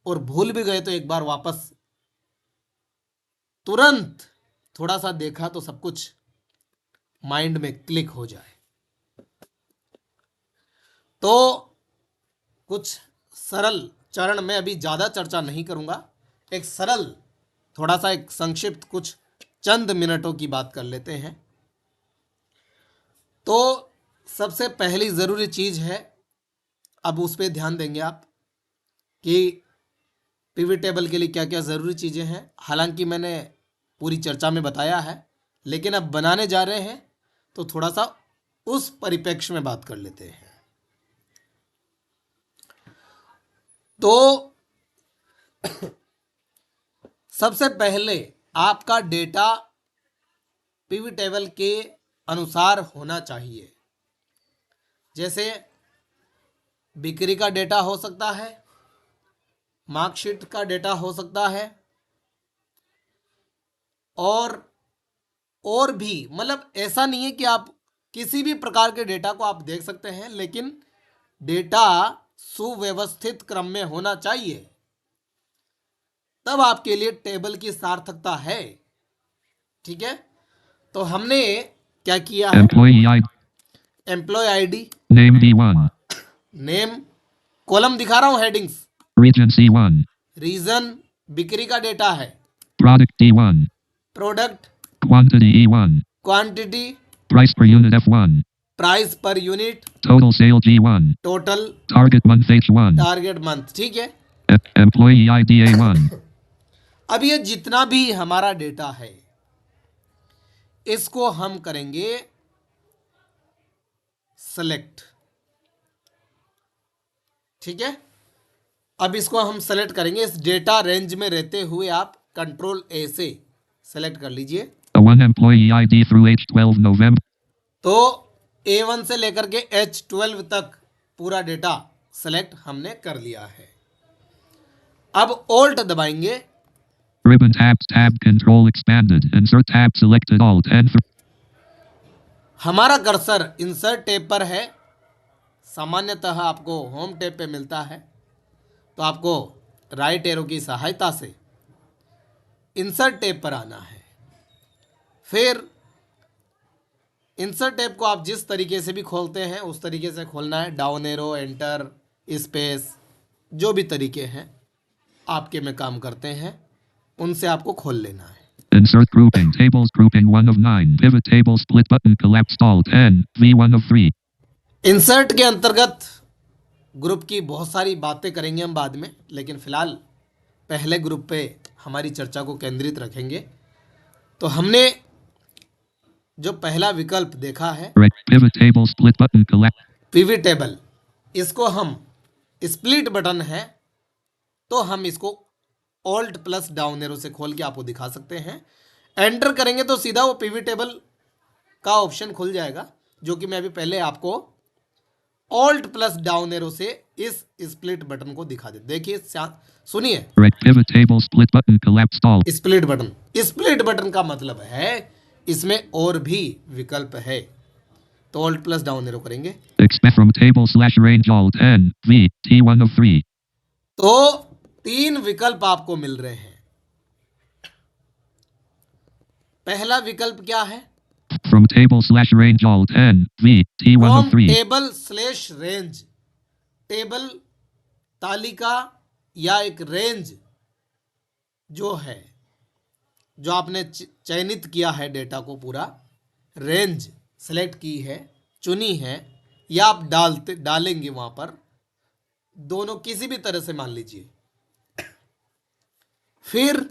और भूल भी गए तो एक बार वापस तुरंत थोड़ा सा देखा तो सब कुछ माइंड में क्लिक हो जाए। तो कुछ सरल चरण में अभी ज़्यादा चर्चा नहीं करूंगा, एक सरल थोड़ा सा एक संक्षिप्त कुछ चंद मिनटों की बात कर लेते हैं। तो सबसे पहली ज़रूरी चीज़ है, अब उस पर ध्यान देंगे आप कि पीवी टेबल के लिए क्या क्या ज़रूरी चीज़ें हैं। हालांकि मैंने पूरी चर्चा में बताया है, लेकिन अब बनाने जा रहे हैं तो थोड़ा सा उस परिप्रेक्ष्य में बात कर लेते हैं। तो सबसे पहले आपका डेटा पीवी टेबल के अनुसार होना चाहिए। जैसे बिक्री का डेटा हो सकता है, मार्कशीट का डेटा हो सकता है, और भी, मतलब ऐसा नहीं है कि आप किसी भी प्रकार के डेटा को आप देख सकते हैं, लेकिन डेटा सुव्यवस्थित क्रम में होना चाहिए, तब आपके लिए टेबल की सार्थकता है। ठीक है, तो हमने क्या किया है, employee ID, Name B1. Name, column दिखा रहा हूं, हेडिंग्स, Region C1. रीजन बिक्री का डेटा है, Product D1. Product, Quantity E1. Quantity, Price per unit F1. Price per unit, Total sale G1. Total, Target month H1. Target month. ठीक है, Employee ID A1. अब ये जितना भी हमारा डेटा है इसको हम करेंगे सेलेक्ट। ठीक है, अब इसको हम सेलेक्ट करेंगे। इस डेटा रेंज में रहते हुए आप कंट्रोल ए से सेलेक्ट कर लीजिए। A1 employee ID through H12 November. तो A1 से लेकर के H12 तक पूरा डेटा सेलेक्ट हमने कर लिया है। अब ऑल्ट दबाएंगे, Ribbon tab control expanded. Insert tab selected Alt N. हमारा कर्सर इंसर्ट टैब पर है। सामान्यतः आपको होम टैब पे मिलता है, तो आपको राइट एरो की सहायता से इंसर्ट टैब पर आना है। फिर इंसर्ट टैब को आप जिस तरीके से भी खोलते हैं उस तरीके से खोलना है। डाउन एरो, एंटर, स्पेस, जो भी तरीके हैं आपके में काम करते हैं उनसे आपको खोल लेना है। Insert grouping. Tables grouping 1 of 9. Pivot table split button collapsed all 10. V1 of 3. Insert के अंतर्गत ग्रुप की बहुत सारी बातें करेंगे हम बाद में, लेकिन फिलहाल पहले ग्रुप पे हमारी चर्चा को केंद्रित रखेंगे। तो हमने जो पहला विकल्प देखा है Pivot table split button collapsed. PV table, इसको हम स्प्लिट बटन है तो हम इसको ऑल्ट प्लस डाउन एरो से खोल के आपको दिखा सकते हैं। एंटर करेंगे तो सीधा वो पीवी टेबल का ऑप्शन खुल जाएगा, जो कि मैं अभी पहले आपको ऑल्ट प्लस डाउन एरो से इस स्प्लिट बटन को दिखा दे। देखिए सुनिए, Pivot table split button collapsed all. Split button, split button का मतलब है इसमें और भी विकल्प है। तो ऑल्ट प्लस डाउन एरो करेंगे Expand from table slash range all 10. V. T1 of 3. तो 3 विकल्प आपको मिल रहे हैं। पहला विकल्प क्या है? From table slash range all 10. V. T1 of from 3. Table slash range, table तालिका या एक रेंज जो है, जो आपने चयनित किया है डेटा को, पूरा रेंज सेलेक्ट की है, चुनी है, या आप डालेंगे वहां पर, दोनों किसी भी तरह से मान लीजिए। फिर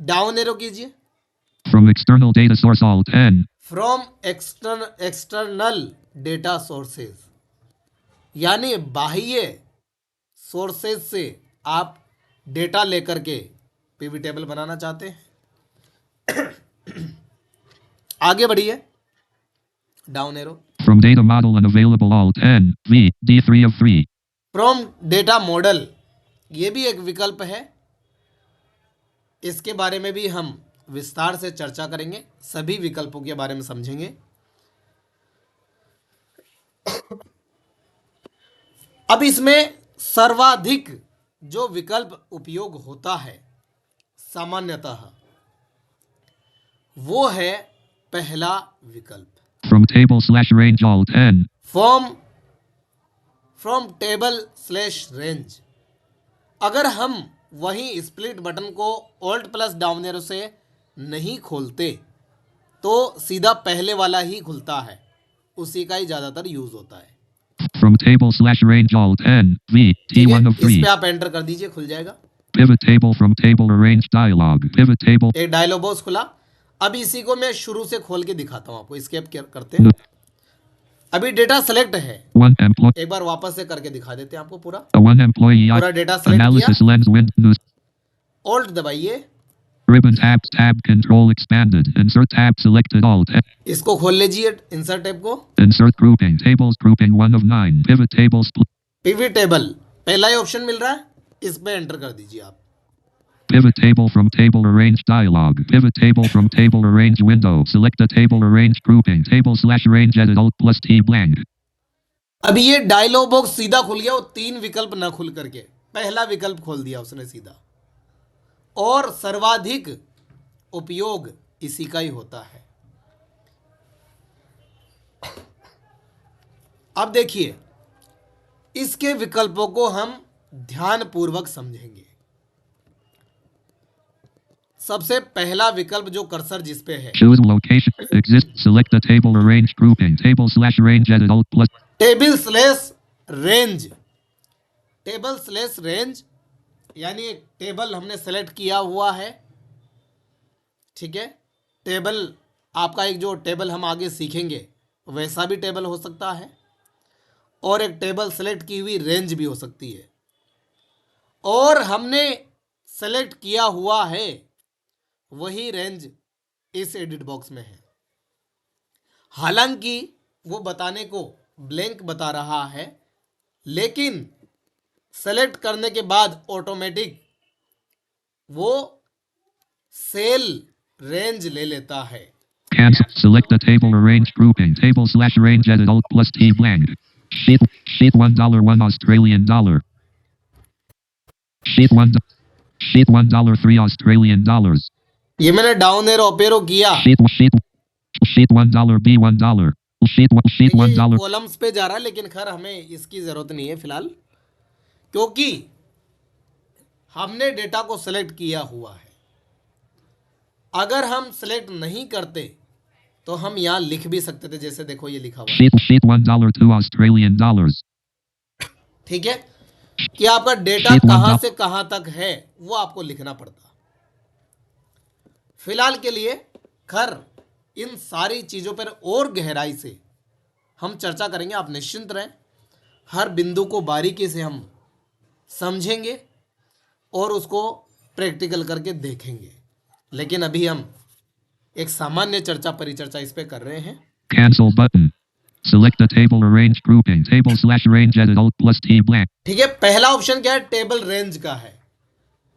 डाउन एरो कीजिए। From external data source all 10. From external data sources, यानी बाह्य सोर्सेज से आप डेटा लेकर के पीवी टेबल बनाना चाहते हैं। आगे बढ़िए, down arrow. From data model unavailable all 10. V. D3 of 3. From data model, ये भी एक विकल्प है, इसके बारे में भी हम विस्तार से चर्चा करेंगे, सभी विकल्पों के बारे में समझेंगे। अब इसमें सर्वाधिक जो विकल्प उपयोग होता है सामान्यतः, वो है पहला विकल्प, From table slash range all 10. From table slash range. अगर हम वहीं स्प्लिट बटन को ऑल्ट प्लस डाउन एरो से नहीं खोलते तो सीधा पहले वाला ही खुलता है, उसी का ही ज़्यादातर यूज़ होता है। From table slash range all 10. V. ठीक है, T1 of इस 3. पे आप एंटर कर दीजिए, खुल जाएगा। Pivot table from table arrange dialog. Pivot table. एक डायलॉग बॉक्स खुला। अब इसी को मैं शुरू से खोल के दिखाता हूँ आपको, एस्केप करते हैं। अभी डेटा सेलेक्ट है, 1 employee. एक बार वापस से करके दिखा देते हैं आपको पूरा। 1 employee. पूरा डेटा सेलेक्ट Analysis किया, lens Windows. ऑल्ट दबाइए, Ribbon tab control expanded. Insert tab selected all 10. इसको खोल लीजिए, इंसर्ट टैब को। Insert grouping. Tables grouping 1 of 9. Pivot table split. PV table पहला ही ऑप्शन मिल रहा है, इस पे एंटर कर दीजिए आप। Pivot table from table arrange dialog. Pivot table from table arrange window. Select the table arrange grouping. Table slash range edit alt plus T blank. अभी ये डायलॉग बॉक्स सीधा खुल गया, वो 3 विकल्प ना खुल करके पहला विकल्प खोल दिया उसने सीधा, और सर्वाधिक उपयोग इसी का ही होता है। अब देखिए, इसके विकल्पों को हम ध्यानपूर्वक समझेंगे। सबसे पहला विकल्प जो कर्सर जिस पे है, Choose location. Exist. Select the table arrange grouping. Table slash range edit alt plus. Table slash range, table slash range यानी एक टेबल हमने सेलेक्ट किया हुआ है, ठीक है। टेबल आपका एक जो टेबल हम आगे सीखेंगे वैसा भी टेबल हो सकता है, और एक टेबल सेलेक्ट की हुई रेंज भी हो सकती है, और हमने सेलेक्ट किया हुआ है वही रेंज इस एडिट बॉक्स में है। हालांकि वो बताने को ब्लैंक बता रहा है, लेकिन सेलेक्ट करने के बाद ऑटोमेटिक वो सेल रेंज ले लेता है। Cancel. Select the table arrange grouping. Table slash range edit alt plus T blank. Sheet $1 1 Australian dollar. Sheet $1 3 Australian dollars. ये मैंने डाउन एरो अप एरो किया, Sheet $1 B $1. Sheet $1. कॉलम्स पे जा रहा है, लेकिन खैर हमें इसकी जरूरत नहीं है फिलहाल, क्योंकि हमने डेटा को सेलेक्ट किया हुआ है। अगर हम सेलेक्ट नहीं करते तो हम यहाँ लिख भी सकते थे, जैसे देखो ये लिखा हुआ है, Sheet $1 2 Australian dollars. ठीक है, कि आपका डेटा Sheet कहाँ $1. से कहाँ तक है वो आपको लिखना पड़ता। फिलहाल के लिए खैर इन सारी चीज़ों पर और गहराई से हम चर्चा करेंगे, आप निश्चिंत रहें। हर बिंदु को बारीकी से हम समझेंगे और उसको प्रैक्टिकल करके देखेंगे, लेकिन अभी हम एक सामान्य चर्चा परिचर्चा इस पे कर रहे हैं। Cancel button. Select the table arrange grouping. Table/range edit Alt+T blank. ठीक है, पहला ऑप्शन क्या है, टेबल रेंज का है।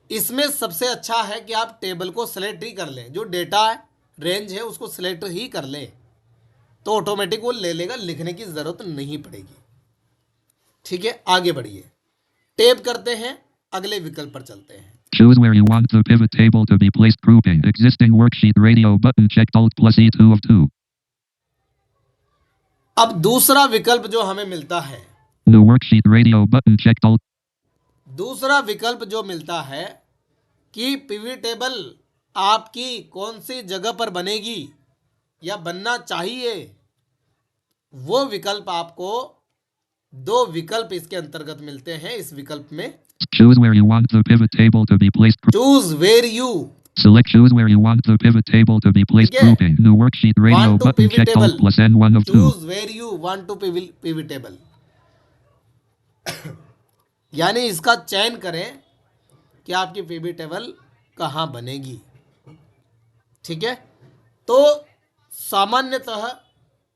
इसमें सबसे अच्छा है कि आप टेबल को सेलेक्ट ही कर लें, जो डेटा है रेंज है उसको सेलेक्ट ही कर लें, तो ऑटोमेटिक वो ले लेगा, लिखने की ज़रूरत नहीं पड़ेगी। ठीक है, आगे बढ़िए, टैब करते हैं, अगले विकल्प पर चलते हैं। Choose where you want the pivot table to be placed. Grouping. Existing worksheet radio button checked Alt+E2 of 2. अब दूसरा विकल्प जो हमें मिलता है, New worksheet radio button checked Alt. दूसरा विकल्प जो मिलता है कि पीवी टेबल आपकी कौन सी जगह पर बनेगी या बनना चाहिए, वो विकल्प आपको दो विकल्प इसके अंतर्गत मिलते हैं। इस विकल्प में Choose where you want the pivot table to be placed. Choose where you, Select choose where you want the pivot table to be placed. ठीक है। Grouping. New worksheet radio Want to button pivot checked table. Alt+N1 of 2. Choose where you want to PV table, यानी इसका चयन करें कि आपकी PV table कहाँ बनेगी। ठीक है, तो सामान्यतः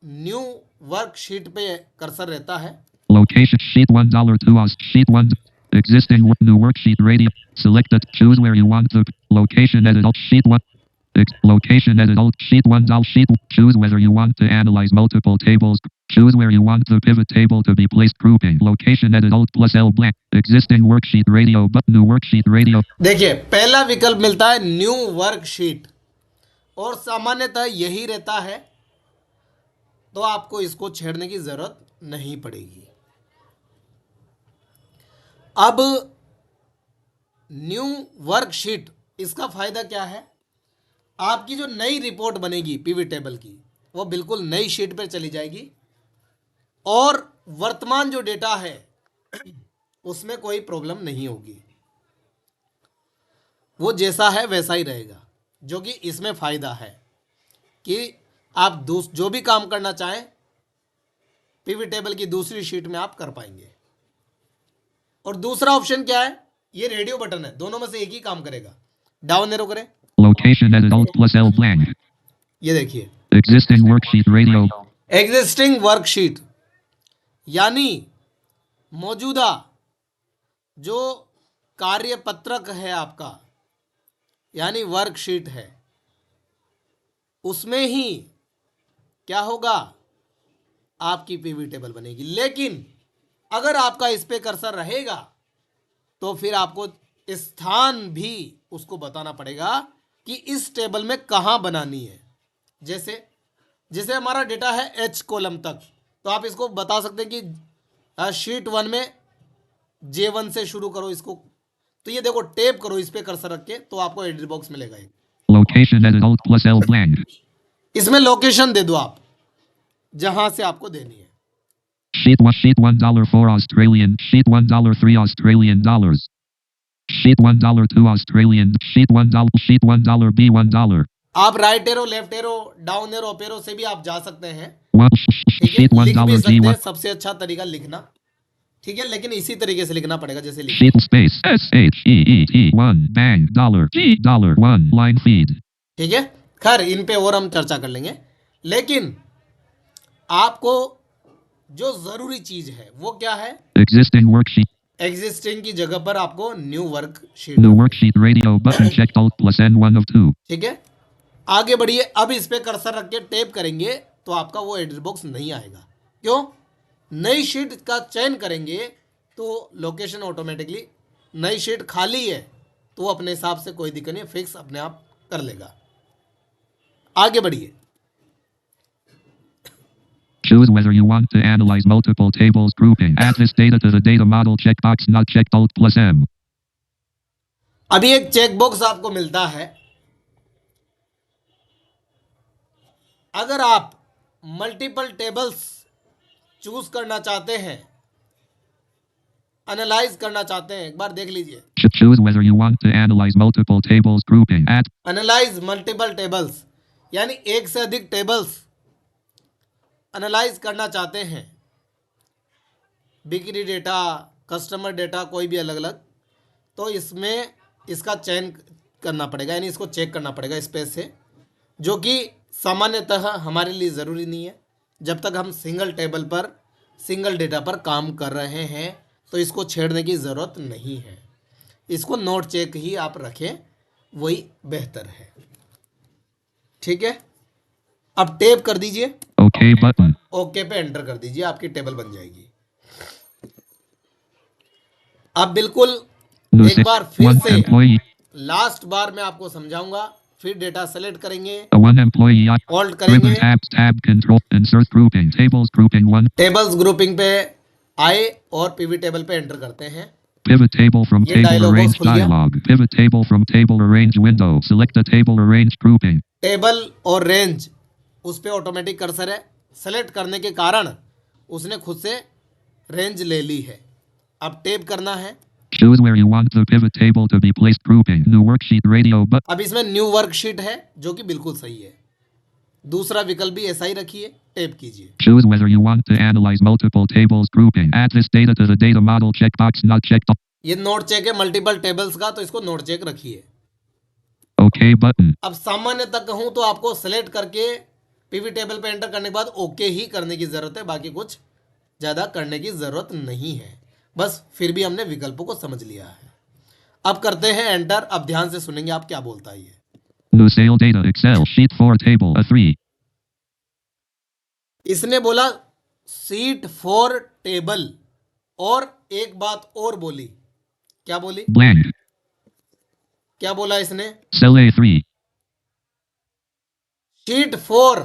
न्यू वर्कशीट पे कर्सर रहता है। Location sheet $1 2 Aust. Sheet 1. Existing new worksheet radio. Select it. Choose where you want the location edit Alt sheet 1. Location edit Alt sheet $1 sheet. Choose whether you want to analyze multiple tables. Choose where you want the pivot table to be placed. Grouping. Location edit Alt+L blank. Existing worksheet radio but new worksheet radio. देखिए, पहला विकल्प मिलता है new worksheet, और सामान्यतः यही रहता है, तो आपको इसको छेड़ने की जरूरत नहीं पड़ेगी। अब न्यू वर्कशीट, इसका फायदा क्या है, आपकी जो नई रिपोर्ट बनेगी पीवी टेबल की, वो बिल्कुल नई शीट पर चली जाएगी और वर्तमान जो डेटा है उसमें कोई प्रॉब्लम नहीं होगी, वो जैसा है वैसा ही रहेगा। जो कि इसमें फ़ायदा है कि आप जो भी काम करना चाहें पीवी टेबल की दूसरी शीट में आप कर पाएंगे। और दूसरा ऑप्शन क्या है, ये रेडियो बटन है, दोनों में से एक ही काम करेगा। डाउन एरो करें, Location edit Alt+L blank. ये देखिए Existing worksheet radio. Existing worksheet, यानी मौजूदा जो कार्यपत्रक है आपका, यानी वर्कशीट है, उसमें ही क्या होगा, आपकी पीवी टेबल बनेगी। लेकिन अगर आपका इस पे कर्सर रहेगा तो फिर आपको स्थान भी उसको बताना पड़ेगा कि इस टेबल में कहाँ बनानी है। जैसे हमारा डेटा है एच कॉलम तक, तो आप इसको बता सकते हैं कि शीट 1 में J1 से शुरू करो इसको, तो ये देखो टेप करो इस पे कर्सर रख के, तो आपको एडिट बॉक्स मिलेगा। Location edit Alt+L blank. इसमें लोकेशन दे दो आप जहां से आपको देनी है। Sheet $1 4 Australian. Sheet $1 3 Australian dollars. Sheet $1 2 Australian. Sheet $1 B $1. आप right arrow, left arrow, down arrow, up arrow से भी आप जा सकते हैं। ठीक है, Sheet लिख भी $1 सकते हैं, G1. सबसे अच्छा तरीका लिखना। ठीक है, लेकिन इसी तरीके से लिखना पड़ेगा जैसे लिखा। Sheet space SHEET 1 bang $G$1 line feed. ठीक है, खैर इन पे और हम चर्चा कर लेंगे, लेकिन आपको जो जरूरी चीज है वो क्या है, Existing worksheet. एग्जिस्टिंग की जगह पर आपको new worksheet. New worksheet radio button checked Alt+N1 of 2. ठीक है, आगे बढ़िए। अब इस पे कर्सर रख के टैप करेंगे तो आपका वो एडिट बॉक्स नहीं आएगा। क्यों, नई शीट का चयन करेंगे तो लोकेशन ऑटोमेटिकली, नई शीट खाली है तो वो अपने हिसाब से कोई दिक्कत नहीं, फिक्स अपने आप कर लेगा। आगे बढ़िए, Choose whether you want to analyze multiple tables. Grouping. Add this data to the data model. Checkbox not checked Alt+M. अभी एक चेक बॉक्स आपको मिलता है अगर आप मल्टीपल टेबल्स चूज करना चाहते हैं, एनालाइज करना चाहते हैं, एक बार देख लीजिए, Choose whether you want to analyze multiple tables grouping. Add analyse multiple tables यानी एक से अधिक टेबल्स एनालाइज करना चाहते हैं, बिक्री डेटा, कस्टमर डेटा, कोई भी अलग अलग, तो इसमें इसका चयन करना पड़ेगा, यानी इसको चेक करना पड़ेगा स्पेस से, जो कि सामान्यतः हमारे लिए ज़रूरी नहीं है। जब तक हम सिंगल टेबल पर सिंगल डेटा पर काम कर रहे हैं तो इसको छेड़ने की ज़रूरत नहीं है। इसको नोट चेक ही आप रखें, वही बेहतर है। ठीक है, अब टेप कर दीजिए, OK button. ओके पे एंटर कर दीजिए, आपकी टेबल बन जाएगी। अब बिल्कुल New एक बार फिर one से employee. लास्ट बार मैं आपको समझाऊंगा, फिर डेटा सेलेक्ट करेंगे, One employee. ऑल्ट Ribbon करेंगे, tab control insert grouping tables grouping 1 tables grouping पे आए और पीवी टेबल पे एंटर करते हैं। pivot table from ये table dialog box arrange खुल गया। dialog pivot table from table arrange window select the table arrange grouping table और रेंज उस पे ऑटोमेटिक कर्सर है, सेलेक्ट करने के कारण उसने खुद से रेंज ले ली है। अब टेप करना है, choose where you want the pivot table to be placed grouping new worksheet radio but अब इसमें न्यू वर्कशीट है जो कि बिल्कुल सही है। दूसरा विकल्प भी ऐसा ही रखिए, टेप कीजिए। choose whether you want to analyze multiple tables grouping add this data to the data model checkbox not checked ये नोट चेक है मल्टीपल टेबल्स का, तो इसको नोट चेक रखिए। OK button अब सामान्यतः कहूं तो आपको सेलेक्ट करके पीवी टेबल पे एंटर करने के बाद ओके ही करने की ज़रूरत है, बाकी कुछ ज़्यादा करने की ज़रूरत नहीं है। बस फिर भी हमने विकल्पों को समझ लिया है। अब करते हैं एंटर। अब ध्यान से सुनेंगे आप क्या बोलता है ये। new sale data Excel sheet 4 table A3 इसने बोला सीट 4 टेबल, और एक बात और बोली। क्या बोली? blank क्या बोला इसने? cell A3 शीट 4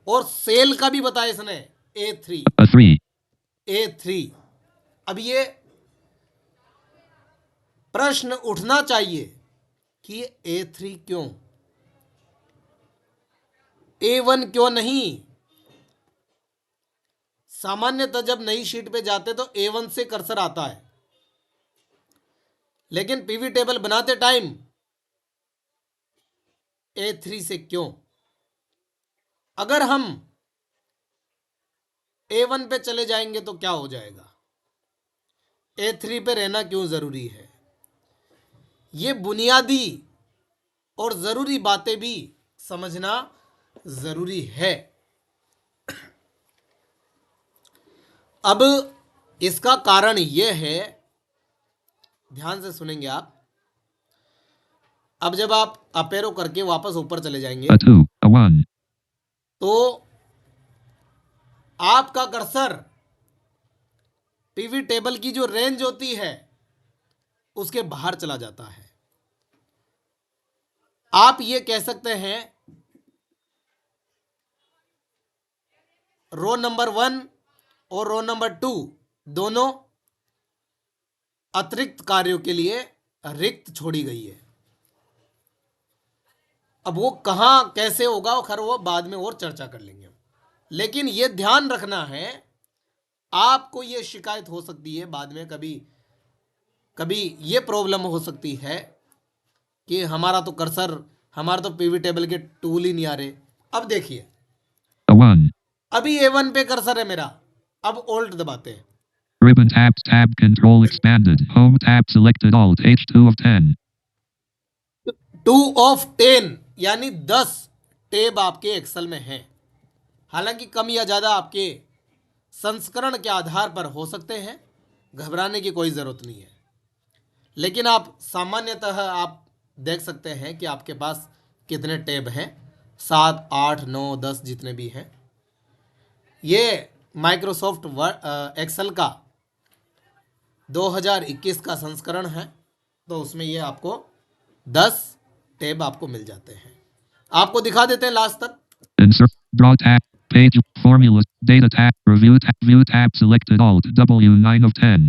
और सेल का भी बताया इसने A3 A3 A3। अब ये प्रश्न उठना चाहिए कि A3 क्यों, A1 क्यों नहीं? सामान्यतः जब नई शीट पे जाते तो A1 से कर्सर आता है, लेकिन पीवी टेबल बनाते टाइम A3 से क्यों? अगर हम A1 पे चले जाएंगे तो क्या हो जाएगा? A3 पे रहना क्यों जरूरी है? ये बुनियादी और जरूरी बातें भी समझना जरूरी है। अब इसका कारण यह है, ध्यान से सुनेंगे आप। अब जब आप अपेरो करके वापस ऊपर चले जाएंगे A2 A1 तो आपका कर्सर पीवी टेबल की जो रेंज होती है उसके बाहर चला जाता है। आप ये कह सकते हैं रो नंबर 1 और रो नंबर 2 दोनों अतिरिक्त कार्यों के लिए रिक्त छोड़ी गई है। अब वो कहां कैसे होगा खैर वो बाद में और चर्चा कर लेंगे। लेकिन ये ध्यान रखना है, आपको ये शिकायत हो सकती है बाद में, कभी ये प्रॉब्लम हो सकती है कि हमारा तो कर्सर, हमारा तो पीवी टेबल के टूल ही नहीं आ रहे। अब देखिए A1 अभी A1 पे कर्सर है मेरा, अब ऑल्ट दबाते हैं, ribbon tab control expanded home tab selected alt H2 of 10 2 of 10 यानी 10 टेब आपके एक्सेल में हैं। हालांकि कम या ज़्यादा आपके संस्करण के आधार पर हो सकते हैं, घबराने की कोई ज़रूरत नहीं है। लेकिन आप सामान्यतः आप देख सकते हैं कि आपके पास कितने टैब हैं, 7, 8, 9, 10 जितने भी हैं। ये माइक्रोसॉफ्ट एक्सेल का 2021 का संस्करण है, तो उसमें ये आपको 10 टैब आपको मिल जाते हैं। आपको दिखा देते हैं लास्ट तक। insert draw tab page formulas data tab review view tab selected alt W9 of 10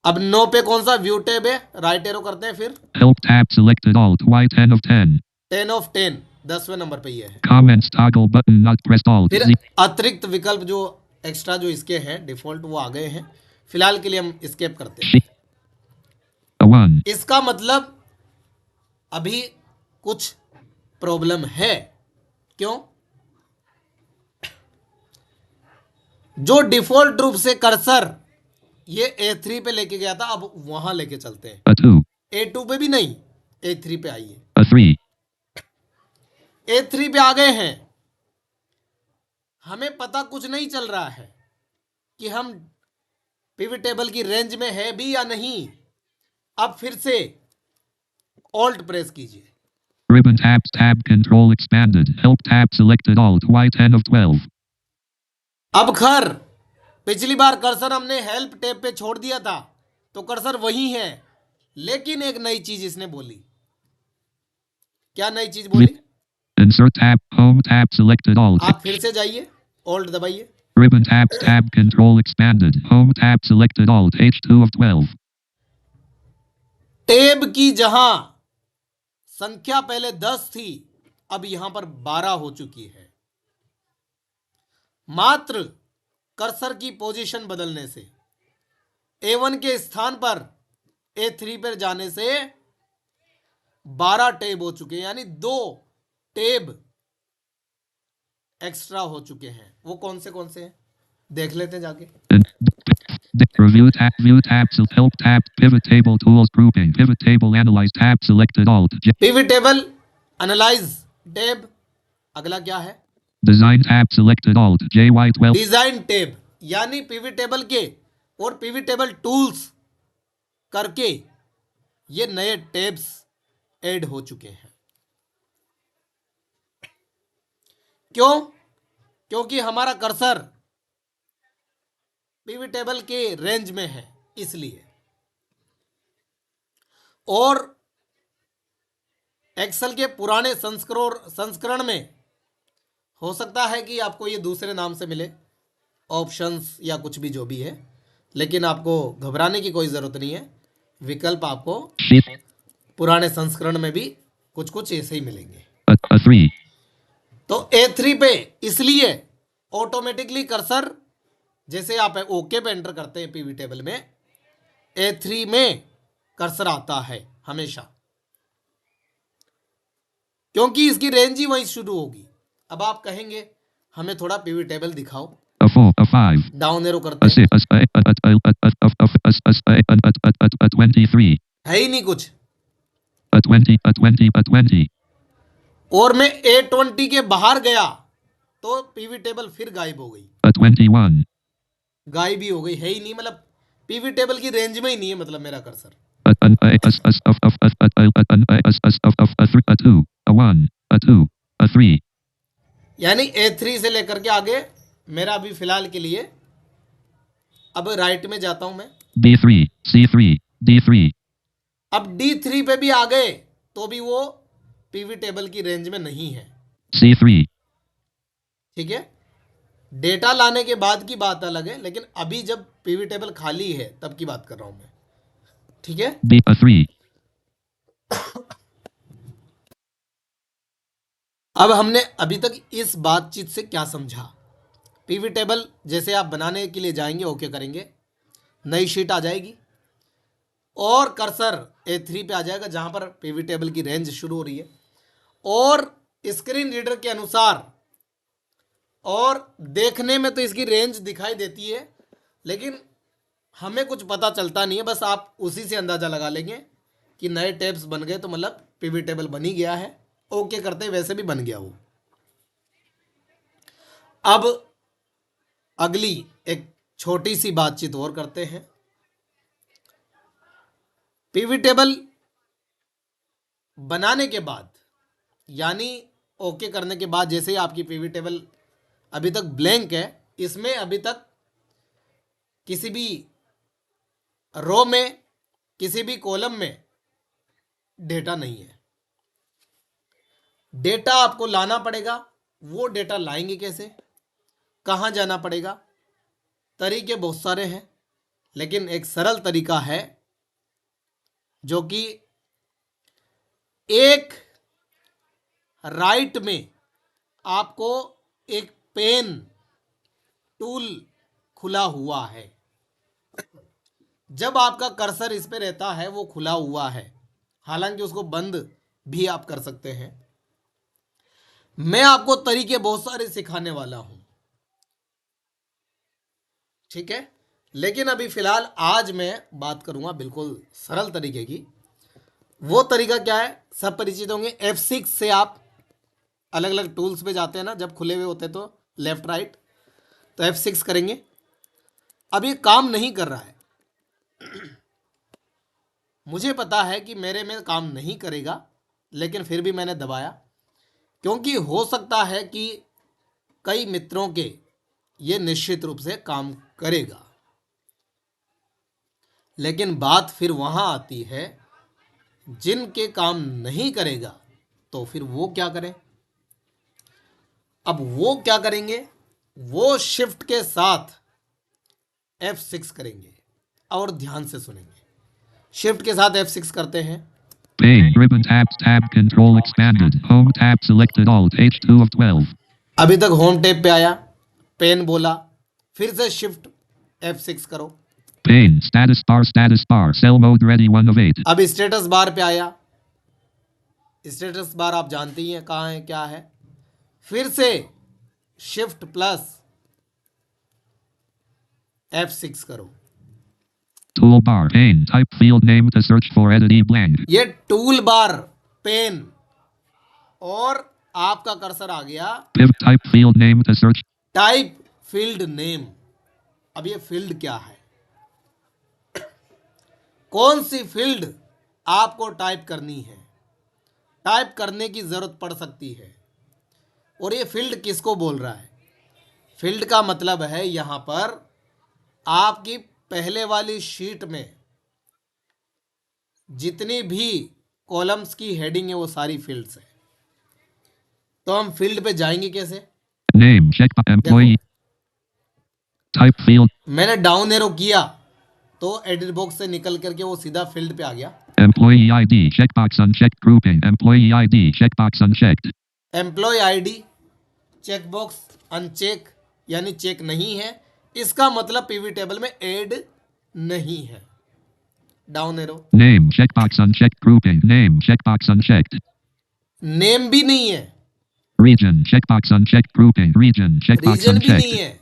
अब 9 पे कौन सा व्यू टैब है, राइट एरो करते हैं, फिर help tab selected alt Y10 of 10 10 of 10 10वें नंबर पे ये है। Comments toggle button not pressed. Alt फिर Z. अतिरिक्त विकल्प जो एक्स्ट्रा जो इसके हैं डिफॉल्ट वो आ गए हैं, फिलहाल के लिए हम स्केप करते हैं। Sheet 1. इसका मतलब अभी कुछ प्रॉब्लम है। क्यों? जो डिफॉल्ट रूप से कर्सर ये A3 पे लेके गया था, अब वहां लेके चलते हैं। A 2. A2 पे भी नहीं, A3 पे आइए। A 3. A3 पे आ गए हैं। हमें पता कुछ नहीं चल रहा है कि हम पिवट टेबल की रेंज में है भी या नहीं। अब फिर से ऑल्ट प्रेस कीजिए। Ribbon tabs tab control expanded. Help tab selected Alt Y 10 of 12. अब खैर पिछली बार कर्सर हमने हेल्प टैब पे छोड़ दिया था, तो कर्सर वही है, लेकिन एक नई चीज इसने बोली। क्या नई चीज बोली? Insert tab home tab selected Alt. आप फिर से जाइए, ऑल्ट दबाइए। Ribbon tabs tab control expanded. Home tab selected Alt H2 of 12. Tab की जहां संख्या पहले 10 थी, अब यहां पर 12 हो चुकी है। मात्र कर्सर की पोजीशन बदलने से A1 के स्थान पर A3 पर जाने से 12 टैब हो चुके हैं, यानी 2 टैब एक्स्ट्रा हो चुके हैं। वो कौन से हैं देख लेते हैं जाके। Review tab help tab pivot table tools grouping pivot table analyze tab selected Alt J. Pivot table analyse tab. अगला क्या है? Design tab selected Alt JY12. Design tab, यानी पिवट टेबल के और पिवट टेबल टूल्स करके ये नए tabs add हो चुके हैं। क्यों? क्योंकि हमारा कर्सर पिवट टेबल के रेंज में है, इसलिए। और एक्सेल के पुराने संस्करण में हो सकता है कि आपको ये दूसरे नाम से मिले, ऑप्शंस या कुछ भी जो भी है, लेकिन आपको घबराने की कोई ज़रूरत नहीं है। विकल्प आपको Sheet पुराने संस्करण में भी कुछ कुछ ऐसे ही मिलेंगे। A 3. तो A3 पे इसलिए ऑटोमेटिकली कर्सर, जैसे आप ओके पे एंटर करते हैं पिवट टेबल में, A3 में कर्सर आता है हमेशा, क्योंकि इसकी रेंज ही वहीं शुरू होगी। अब आप कहेंगे हमें थोड़ा पिवट टेबल दिखाओ। A 4. A 5. डाउन एरो करते A हैं, 23. है ही नहीं कुछ। A 20. और मैं A20 के बाहर गया तो पिवट टेबल फिर गायब हो गई। A 21. गायब ही हो गई, है ही नहीं, मतलब पिवट टेबल की रेंज में ही नहीं है, मतलब मेरा cursor. A 2. A 1. A 2. A 3. यानी A3 से लेकर के आगे मेरा अभी फिलहाल के लिए, अब राइट में जाता हूं मैं। D3. C3. D3. अब D3 पे भी आ गए तो भी वो पिवट टेबल की रेंज में नहीं है। C3. ठीक है, डेटा लाने के बाद की बात अलग है, लेकिन अभी जब पिवट टेबल खाली है तब की बात कर रहा हूं मैं। ठीक है, B A 3. अब हमने अभी तक इस बातचीत से क्या समझा? पिवट टेबल जैसे आप बनाने के लिए जाएंगे, ओके करेंगे, नई शीट आ जाएगी और कर्सर A3 पे आ जाएगा जहां पर पिवट टेबल की रेंज शुरू हो रही है, और स्क्रीन रीडर के अनुसार, और देखने में तो इसकी रेंज दिखाई देती है, लेकिन हमें कुछ पता चलता नहीं है। बस आप उसी से अंदाज़ा लगा लेंगे कि नए टैब्स बन गए तो मतलब पिवट टेबल बन ही गया है। ओके करते ही वैसे भी बन गया वो। अब अगली एक छोटी सी बातचीत और करते हैं। पिवट टेबल बनाने के बाद, यानी ओके करने के बाद, जैसे ही आपकी पिवट टेबल अभी तक ब्लैंक है, इसमें अभी तक किसी भी रो में, किसी भी कॉलम में डेटा नहीं है। डेटा आपको लाना पड़ेगा। वो डेटा लाएंगे कैसे, कहाँ जाना पड़ेगा? तरीके बहुत सारे हैं, लेकिन एक सरल तरीका है जो कि एक राइट में आपको एक पेन टूल खुला हुआ है। जब आपका कर्सर इस पे रहता है वो खुला हुआ है, हालांकि उसको बंद भी आप कर सकते हैं। मैं आपको तरीके बहुत सारे सिखाने वाला हूं, ठीक है। लेकिन अभी फिलहाल आज मैं बात करूंगा बिल्कुल सरल तरीके की। वो तरीका क्या है, सब परिचित होंगे। F6 से आप अलग अलग टूल्स पे जाते हैं ना, जब खुले हुए होते हैं तो लेफ्ट राइट, तो F6 करेंगे। अब ये काम नहीं कर रहा है, मुझे पता है कि मेरे में काम नहीं करेगा, लेकिन फिर भी मैंने दबाया, क्योंकि हो सकता है कि कई मित्रों के ये निश्चित रूप से काम करेगा। लेकिन बात फिर वहां आती है जिनके काम नहीं करेगा, तो फिर वो क्या करें। अब वो क्या करेंगे, वो शिफ्ट के साथ F6 करेंगे, और ध्यान से सुनेंगे। शिफ्ट के साथ F6 करते हैं। Pane, ribbon tab control expanded. Home tab selected alt H2 of 12. अभी तक होम टैब पे आया, पेन बोला, फिर से शिफ्ट F6 करो। Pane, status bar, cell mode ready 1 of 8. अब स्टेटस बार पे आया, स्टेटस बार आप जानते ही हैं कहाँ है क्या है। फिर से शिफ्ट प्लस F6 करो। Toolbar, pane, type field name to search for edit E blank. ये टूल बार, पेन, और आपका कर्सर आ गया Piv type field name to search. Type field name. अब ये फील्ड क्या है, कौन सी फील्ड आपको टाइप करनी है, टाइप करने की जरूरत पड़ सकती है। और ये फील्ड किसको बोल रहा है, फील्ड का मतलब है यहां पर आपकी पहले वाली शीट में जितनी भी कॉलम्स की हेडिंग है वो सारी फील्ड्स है। तो हम फील्ड पे जाएंगे कैसे, Name, check employee. Type field, मैंने डाउन एरो किया तो एडिट बॉक्स से निकल करके वो सीधा फील्ड पे आ गया। employee ID, checkbox unchecked grouping. Employee ID, checkbox unchecked. Employee ID checkbox uncheck यानी चेक नहीं है, इसका मतलब पीवी टेबल में ऐड नहीं है। Down arrow, Name, checkbox unchecked grouping. Name, checkbox unchecked. Name भी नहीं है, Region, checkbox unchecked grouping. Region, checkbox region भी नहीं unchecked. है।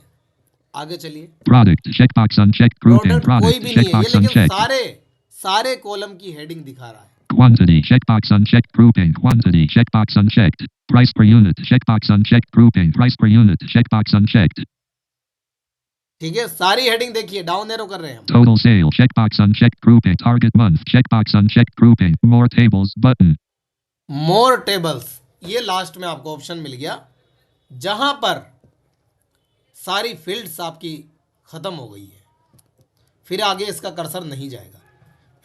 आगे चलिए, Product, checkbox unchecked grouping. Product कोई Product, भी नहीं है, ये checkbox लेकिन unchecked. सारे कॉलम की हेडिंग दिखा रहा है। Quantity, checkbox unchecked grouping. Quantity, checkbox unchecked. Price per unit, checkbox unchecked grouping. Price per unit, checkbox unchecked. ठीक है, सारी हेडिंग देखिए, डाउन एरो कर रहे हैं हम। Total sale, checkbox unchecked grouping. Target month, checkbox unchecked grouping. More tables, button. मोर tables, ये last में आपको ऑप्शन मिल गया जहां पर सारी फील्ड्स आपकी खत्म हो गई है। फिर आगे इसका कर्सर नहीं जाएगा।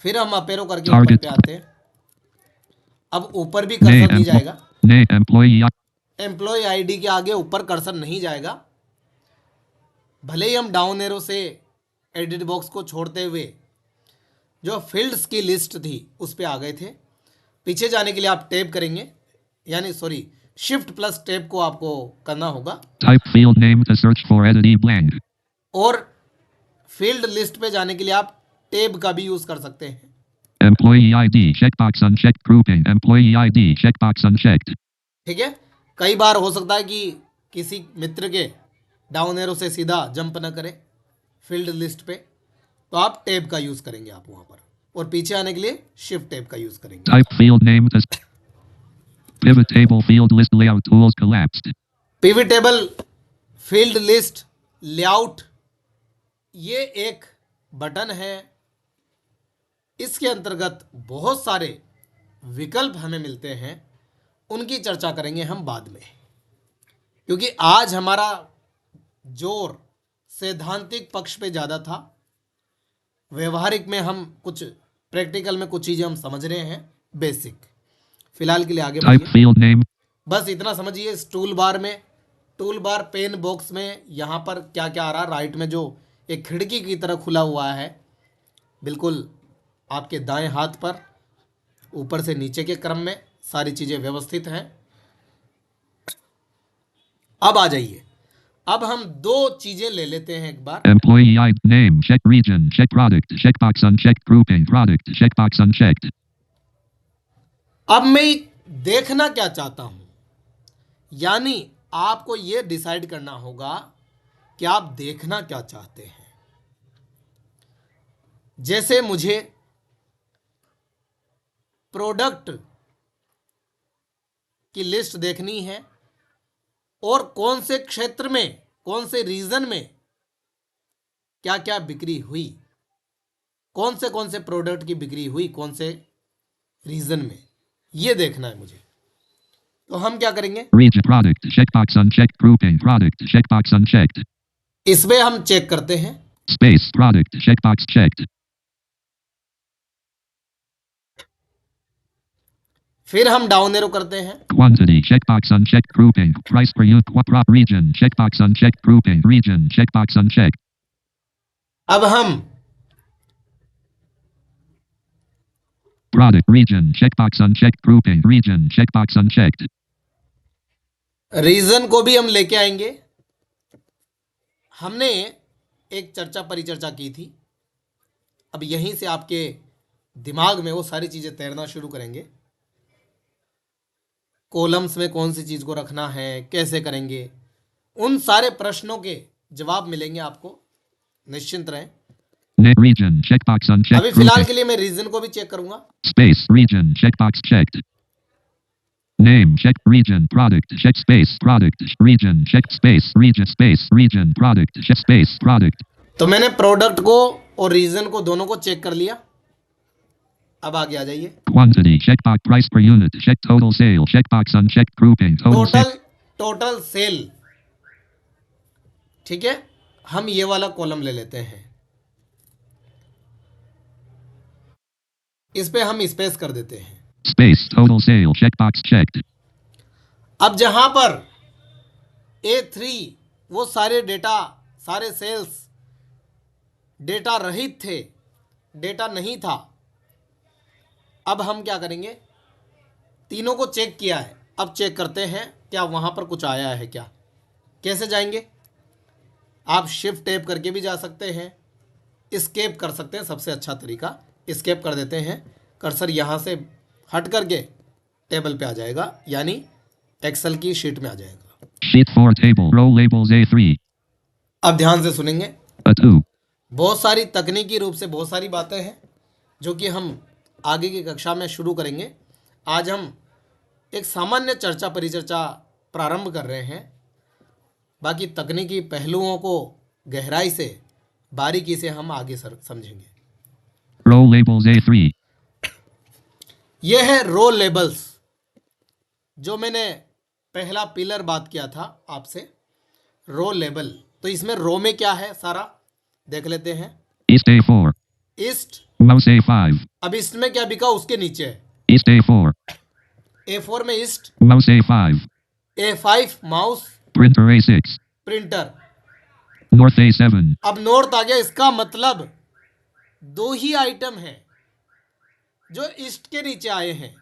फिर हम अप एरो करके ऊपर पे आते हैं। अब ऊपर भी कर्सर नहीं जाएगा, Name, employee, एम्प्लॉय आईडी के आगे ऊपर कर्सर नहीं जाएगा। भले ही हम डाउन एरो से एडिट बॉक्स को छोड़ते हुए जो फील्ड्स की लिस्ट थी उस पे आ गए थे। पीछे जाने के लिए आप टैब करेंगे, यानी सॉरी शिफ्ट प्लस टैब को आपको करना होगा, type field name to search for edit E blank. और फील्ड लिस्ट पे जाने के लिए आप टैब का भी यूज कर सकते हैं। Employee ID, checkbox unchecked grouping. Employee ID, checkbox unchecked. ठीक है, कई बार हो सकता है कि किसी मित्र के डाउन एरो से सीधा जंप ना करे फील्ड लिस्ट पे, तो आप टैब का यूज करेंगे आप वहां पर, और पीछे आने के लिए शिफ्ट टैब का यूज करेंगे। Type field name to pivot table field list layout tools collapsed. PV table field list layout, ये एक बटन है, इसके अंतर्गत बहुत सारे विकल्प हमें मिलते हैं, उनकी चर्चा करेंगे हम बाद में, क्योंकि आज हमारा जोर सैद्धांतिक पक्ष पे ज़्यादा था। व्यवहारिक में हम कुछ प्रैक्टिकल में कुछ चीज़ें हम समझ रहे हैं बेसिक। फिलहाल के लिए आगे Type बढ़िए, field name, बस इतना समझिए। इस टूल बार में, टूल बार पेन बॉक्स में यहाँ पर क्या क्या आ रहा है, राइट में जो एक खिड़की की तरह खुला हुआ है बिल्कुल आपके दाएं हाथ पर, ऊपर से नीचे के क्रम में सारी चीज़ें व्यवस्थित हैं। अब आ जाइए, अब हम दो चीजें ले लेते हैं एक बार। Employee ID name, check region, check product, checkbox unchecked, grouping, product, checkbox unchecked. अब मैं देखना क्या चाहता हूं, यानी आपको यह डिसाइड करना होगा कि आप देखना क्या चाहते हैं। जैसे मुझे प्रोडक्ट की लिस्ट देखनी है और कौन से क्षेत्र में, कौन से रीजन में क्या क्या बिक्री हुई, कौन से प्रोडक्ट की बिक्री हुई कौन से रीजन में, ये देखना है मुझे। तो हम क्या करेंगे, Region product, checkbox unchecked, grouping, product, checkbox unchecked. इसमें हम चेक करते हैं। Space, product, checkbox checked. फिर हम डाउन एरो करते हैं। Quantity, checkbox unchecked, grouping, price per unit, prop region, checkbox unchecked, grouping, region, checkbox unchecked. अब हम Product, region, checkbox unchecked, grouping, region, checkbox unchecked. Region को भी हम लेके आएंगे। हमने एक चर्चा परिचर्चा की थी, अब यहीं से आपके दिमाग में वो सारी चीजें तैरना शुरू करेंगे। कॉलम्स में कौन सी चीज को रखना है, कैसे करेंगे, उन सारे प्रश्नों के जवाब मिलेंगे आपको, निश्चिंत रहें। Region, checkbox unchecked, अभी फिलहाल grouping. के लिए मैं रीजन को भी चेक करूंगा। Space, region, checkbox checked. Name, check, region, product, check, space, product, region, check, space, region, product, check, space, product. तो मैंने प्रोडक्ट को और रीजन को दोनों को चेक कर लिया। अब आगे आ जाइए। Quantity, checkbox, price per unit, check, total sale, checkbox unchecked, grouping, total sale. Total sale, ठीक है, हम ये वाला कॉलम ले लेते हैं, इस पे हम स्पेस कर देते हैं। Space, total sale, checkbox checked. अब जहां पर A3 वो सारे डेटा, सारे सेल्स डेटा रहित थे, डेटा नहीं था, अब हम क्या करेंगे, तीनों को चेक किया है, अब चेक करते हैं क्या वहां पर कुछ आया है क्या। कैसे जाएंगे, आप शिफ्ट टैप करके भी जा सकते हैं, एस्केप कर सकते हैं, सबसे अच्छा तरीका एस्केप कर देते हैं, कर्सर यहाँ से हट करके टेबल पे आ जाएगा, यानी एक्सेल की शीट में आ जाएगा। Sheet 4 table, row labels A3. अब ध्यान से सुनेंगे, A2. बहुत सारी तकनीकी रूप से बहुत सारी बातें हैं जो कि हम आगे की कक्षा में शुरू करेंगे। आज हम एक सामान्य चर्चा परिचर्चा प्रारंभ कर रहे हैं, बाकी तकनीकी पहलुओं को गहराई से बारीकी से हम आगे समझेंगे। Row labels A3. यह है रो लेबल्स, जो मैंने पहला पिलर बात किया था आपसे, रो लेबल। तो इसमें रो में क्या है सारा देख लेते हैं। East A4. East, Mouse A5. अब ईस्ट में क्या बिका उसके नीचे है, East A4. A4 में east, Mouse A5. A5 mouse, Printer A6. Printer. North A7. अब नॉर्थ आ गया, इसका मतलब दो ही आइटम है जो ईस्ट के नीचे आए हैं।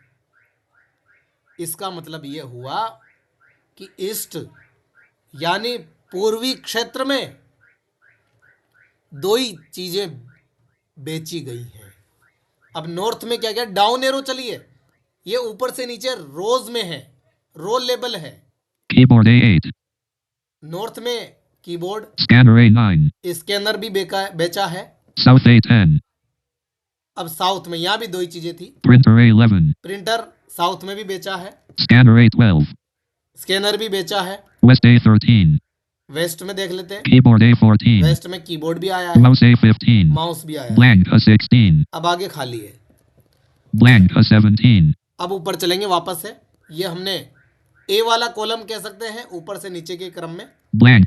इसका मतलब यह हुआ कि ईस्ट यानी पूर्वी क्षेत्र में दो ही चीजें बेची गई हैं। अब नॉर्थ में क्या क्या, डाउन एरो चलिए, ये ऊपर से नीचे रोज में है, रो लेबल है। Keyboard A8. नॉर्थ में कीबोर्ड, Scanner A9. इसके अंदर भी बेचा है। South A10. अब साउथ में यहाँ भी दो ही चीजें थी, Printer A11. प्रिंटर साउथ में भी बेचा है, Scanner A12. स्कैनर भी बेचा है। West A13. वेस्ट में देख लेते हैं, Keyboard A14. वेस्ट में कीबोर्ड भी आया है, Mouse A15. माउस भी आया है। Blank A16. अब आगे खाली है। Blank A17. अब ऊपर चलेंगे वापस से, ये हमने ए वाला कॉलम कह सकते हैं, ऊपर से नीचे के क्रम में। Blank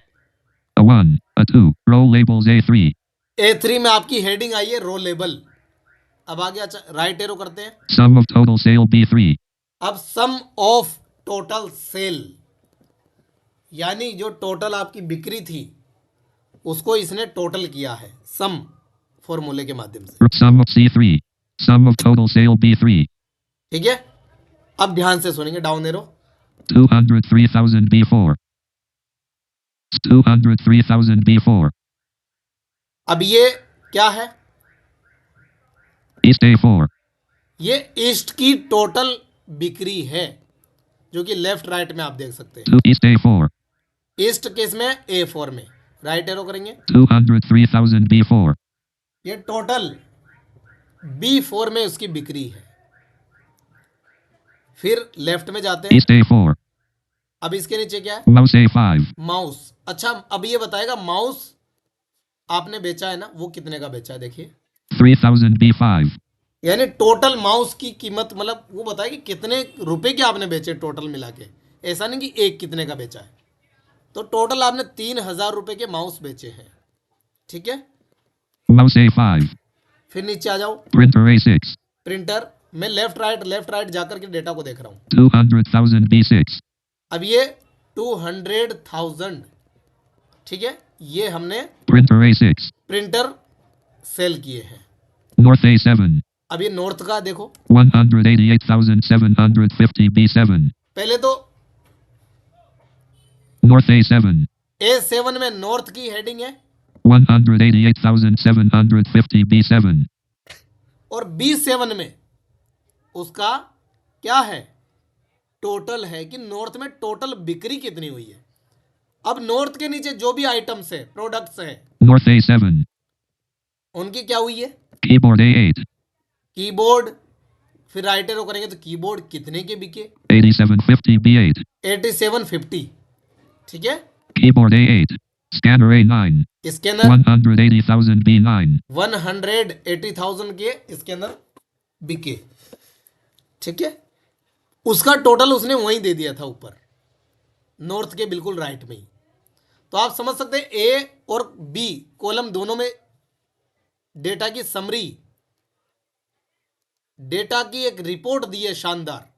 A1, A2, row labels A3. A3 में आपकी हेडिंग आई है रो लेबल। अब आगे राइट एरो करते हैं। Sum of total sale B3. अब सम ऑफ टोटल सेल, यानी जो टोटल आपकी बिक्री थी उसको इसने टोटल किया है सम फॉर्मूले के माध्यम से। Sum of C3. Sum of total sale B3. ठीक है, अब ध्यान से सुनेंगे, डाउन एरो, 203,000 B4. 203,000 B4. अब ये क्या है? East A4. ये ईस्ट की टोटल बिक्री है, जो कि लेफ्ट राइट में आप देख सकते हैं। 2 East A4. ईस्ट किस में? A4 में। राइट एरो करेंगे, 203,000 B4. ये टोटल B4 में उसकी बिक्री है। फिर लेफ्ट में जाते हैं। East A4. अब इसके नीचे क्या है? Mouse A5. माउस। अच्छा, अब ये बताएगा माउस आपने बेचा है ना, वो कितने का बेचा है? देखिए, 3,000 B5. यानी टोटल माउस की कीमत, मतलब वो बताए कि कितने रुपए के आपने बेचे टोटल मिला के। ऐसा नहीं कि एक कितने का बेचा है। तो टोटल आपने 3,000 रुपए के माउस बेचे हैं। ठीक है, Mouse A5. फिर नीचे आ जाओ। Printer A6. प्रिंटर में लेफ्ट राइट जाकर के डेटा को देख रहा हूँ। 200,000 B6. अब ये 200,000, ठीक है, ये हमने Printer A6. प्रिंटर सेल किए हैं। North A7. अब ये नॉर्थ का देखो, 188,750 B7. पहले तो North A7. A7 में नॉर्थ की हेडिंग है 188,750 B7. और B7 में उसका क्या है? टोटल है कि नॉर्थ में टोटल बिक्री कितनी हुई है। अब नॉर्थ के नीचे जो भी आइटम्स है, प्रोडक्ट्स है, North A7. उनकी क्या हुई है? Keyboard A8. कीबोर्ड। फिर राइट एरो करेंगे तो कीबोर्ड कितने के बिके? 8750 B8. 8750, ठीक है। Keyboard A8. Scanner A9. Scanner 180,000 B9. 180,000 के स्कैनर बिके, ठीक है। उसका टोटल उसने वहीं दे दिया था ऊपर, नॉर्थ के बिल्कुल राइट में ही। तो आप समझ सकते हैं ए और बी कॉलम दोनों में डेटा की समरी, डेटा की एक रिपोर्ट दी है शानदार,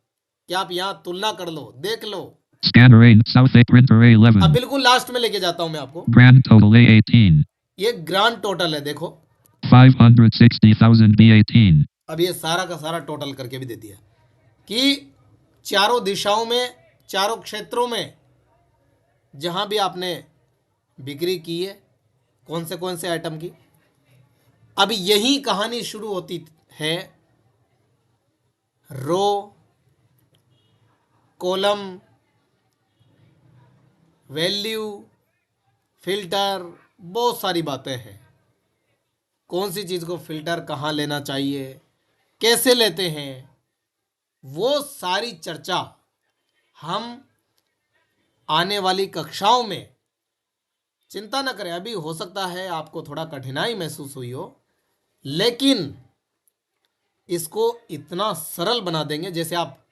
कि आप यहां तुलना कर लो, देख लो। Scanner A. South A. Printer अब A11. बिल्कुल लास्ट में लेके जाता हूं मैं आपको। Grand total A18. ये ग्रांड टोटल है, देखो। 560,000 B18. अब ये सारा का सारा टोटल करके भी दे दिया कि चारों दिशाओं में, चारों क्षेत्रों में जहां भी आपने बिक्री की है, कौन से आइटम की। अब यही कहानी शुरू होती है रो, कॉलम, वैल्यू, फिल्टर, बहुत सारी बातें हैं। कौन सी चीज़ को फिल्टर कहाँ लेना चाहिए, कैसे लेते हैं, वो सारी चर्चा हम आने वाली कक्षाओं में, चिंता न करें, अभी हो सकता है आपको थोड़ा कठिनाई महसूस हुई हो, लेकिन इसको इतना सरल बना देंगे। जैसे आप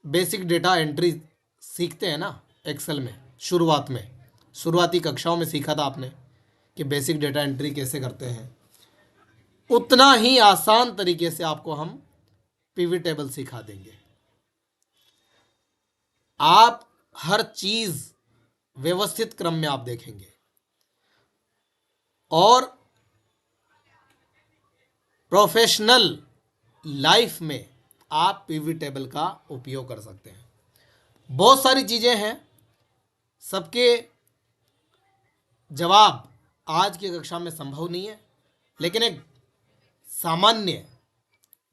बेसिक डेटा एंट्री सीखते हैं ना एक्सेल में, शुरुआती कक्षाओं में सीखा था आपने कि बेसिक डेटा एंट्री कैसे करते हैं, उतना ही आसान तरीके से आपको हम पीवी टेबल सिखा देंगे। आप हर चीज व्यवस्थित क्रम में आप देखेंगे और प्रोफेशनल लाइफ में आप पीवी टेबल का उपयोग कर सकते हैं। बहुत सारी चीजें हैं, सबके जवाब आज की कक्षा में संभव नहीं है, लेकिन एक सामान्य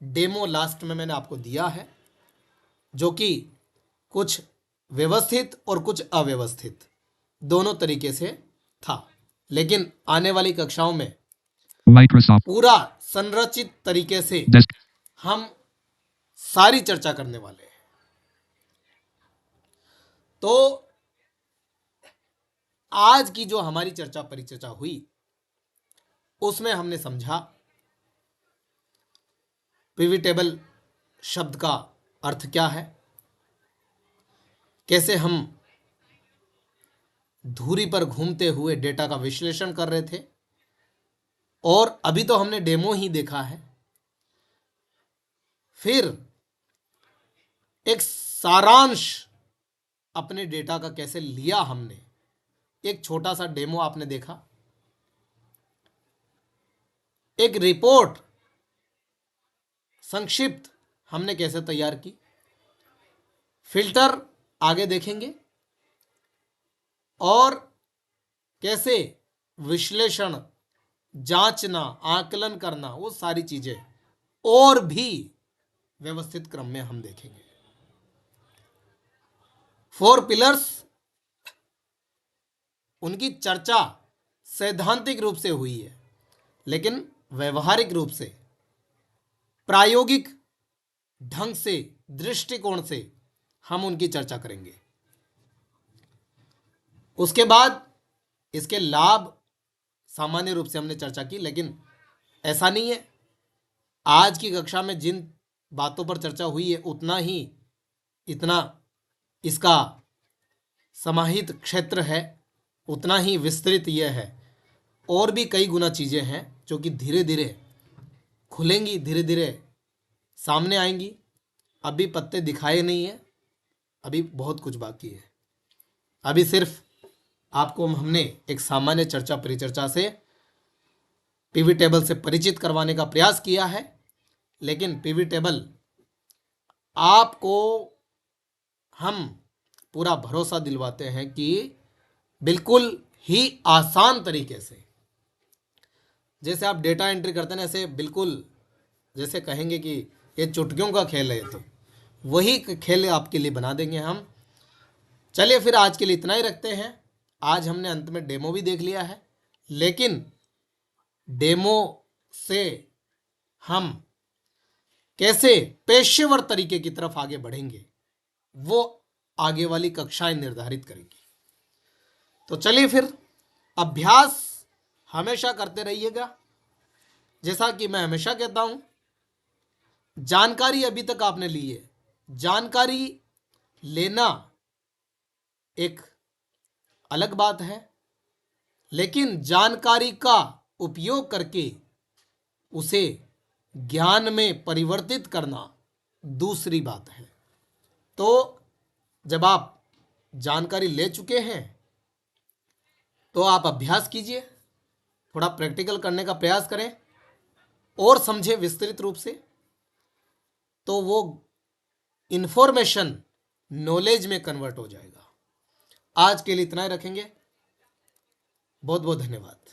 डेमो लास्ट में मैंने आपको दिया है, जो कि कुछ व्यवस्थित और कुछ अव्यवस्थित दोनों तरीके से था। लेकिन आने वाली कक्षाओं में Microsoft पूरा संरचित तरीके से Desk. हम सारी चर्चा करने वाले हैं। तो आज की जो हमारी चर्चा परिचर्चा हुई, उसमें हमने समझा पीवी टेबल शब्द का अर्थ क्या है, कैसे हम धुरी पर घूमते हुए डेटा का विश्लेषण कर रहे थे, और अभी तो हमने डेमो ही देखा है। फिर एक सारांश अपने डेटा का कैसे लिया हमने, एक छोटा सा डेमो आपने देखा। एक रिपोर्ट संक्षिप्त हमने कैसे तैयार की। फिल्टर आगे देखेंगे, और कैसे विश्लेषण, जांचना, आकलन करना, वो सारी चीजें और भी व्यवस्थित क्रम में हम देखेंगे। 4 पिलर्स, उनकी चर्चा सैद्धांतिक रूप से हुई है, लेकिन व्यवहारिक रूप से, प्रायोगिक ढंग से, दृष्टिकोण से हम उनकी चर्चा करेंगे। उसके बाद इसके लाभ सामान्य रूप से हमने चर्चा की, लेकिन ऐसा नहीं है आज की कक्षा में जिन बातों पर चर्चा हुई है इतना इसका समाहित क्षेत्र है, उतना ही विस्तृत यह है। और भी कई गुना चीज़ें हैं जो कि धीरे धीरे खुलेंगी, धीरे धीरे सामने आएंगी। अभी पत्ते दिखाए नहीं है, अभी बहुत कुछ बाकी है। अभी सिर्फ आपको हमने एक सामान्य चर्चा परिचर्चा से पीवी टेबल से परिचित करवाने का प्रयास किया है, लेकिन पीवी टेबल आपको हम पूरा भरोसा दिलवाते हैं कि बिल्कुल ही आसान तरीके से, जैसे आप डेटा एंट्री करते हैं ना, ऐसे बिल्कुल जैसे कहेंगे कि ये चुटकियों का खेल है, तो वही खेल आपके लिए बना देंगे हम। चलिए फिर आज के लिए इतना ही रखते हैं। आज हमने अंत में डेमो भी देख लिया है, लेकिन डेमो से हम कैसे पेशेवर तरीके की तरफ आगे बढ़ेंगे वो आगे वाली कक्षाएं निर्धारित करेंगी। तो चलिए फिर अभ्यास हमेशा करते रहिएगा। जैसा कि मैं हमेशा कहता हूं, जानकारी अभी तक आपने ली है, जानकारी लेना एक अलग बात है, लेकिन जानकारी का उपयोग करके उसे ज्ञान में परिवर्तित करना दूसरी बात है। तो जब आप जानकारी ले चुके हैं तो आप अभ्यास कीजिए, थोड़ा प्रैक्टिकल करने का प्रयास करें और समझें विस्तृत रूप से, तो वो इंफॉर्मेशन नॉलेज में कन्वर्ट हो जाएगा। आज के लिए इतना ही रखेंगे। बहुत बहुत धन्यवाद।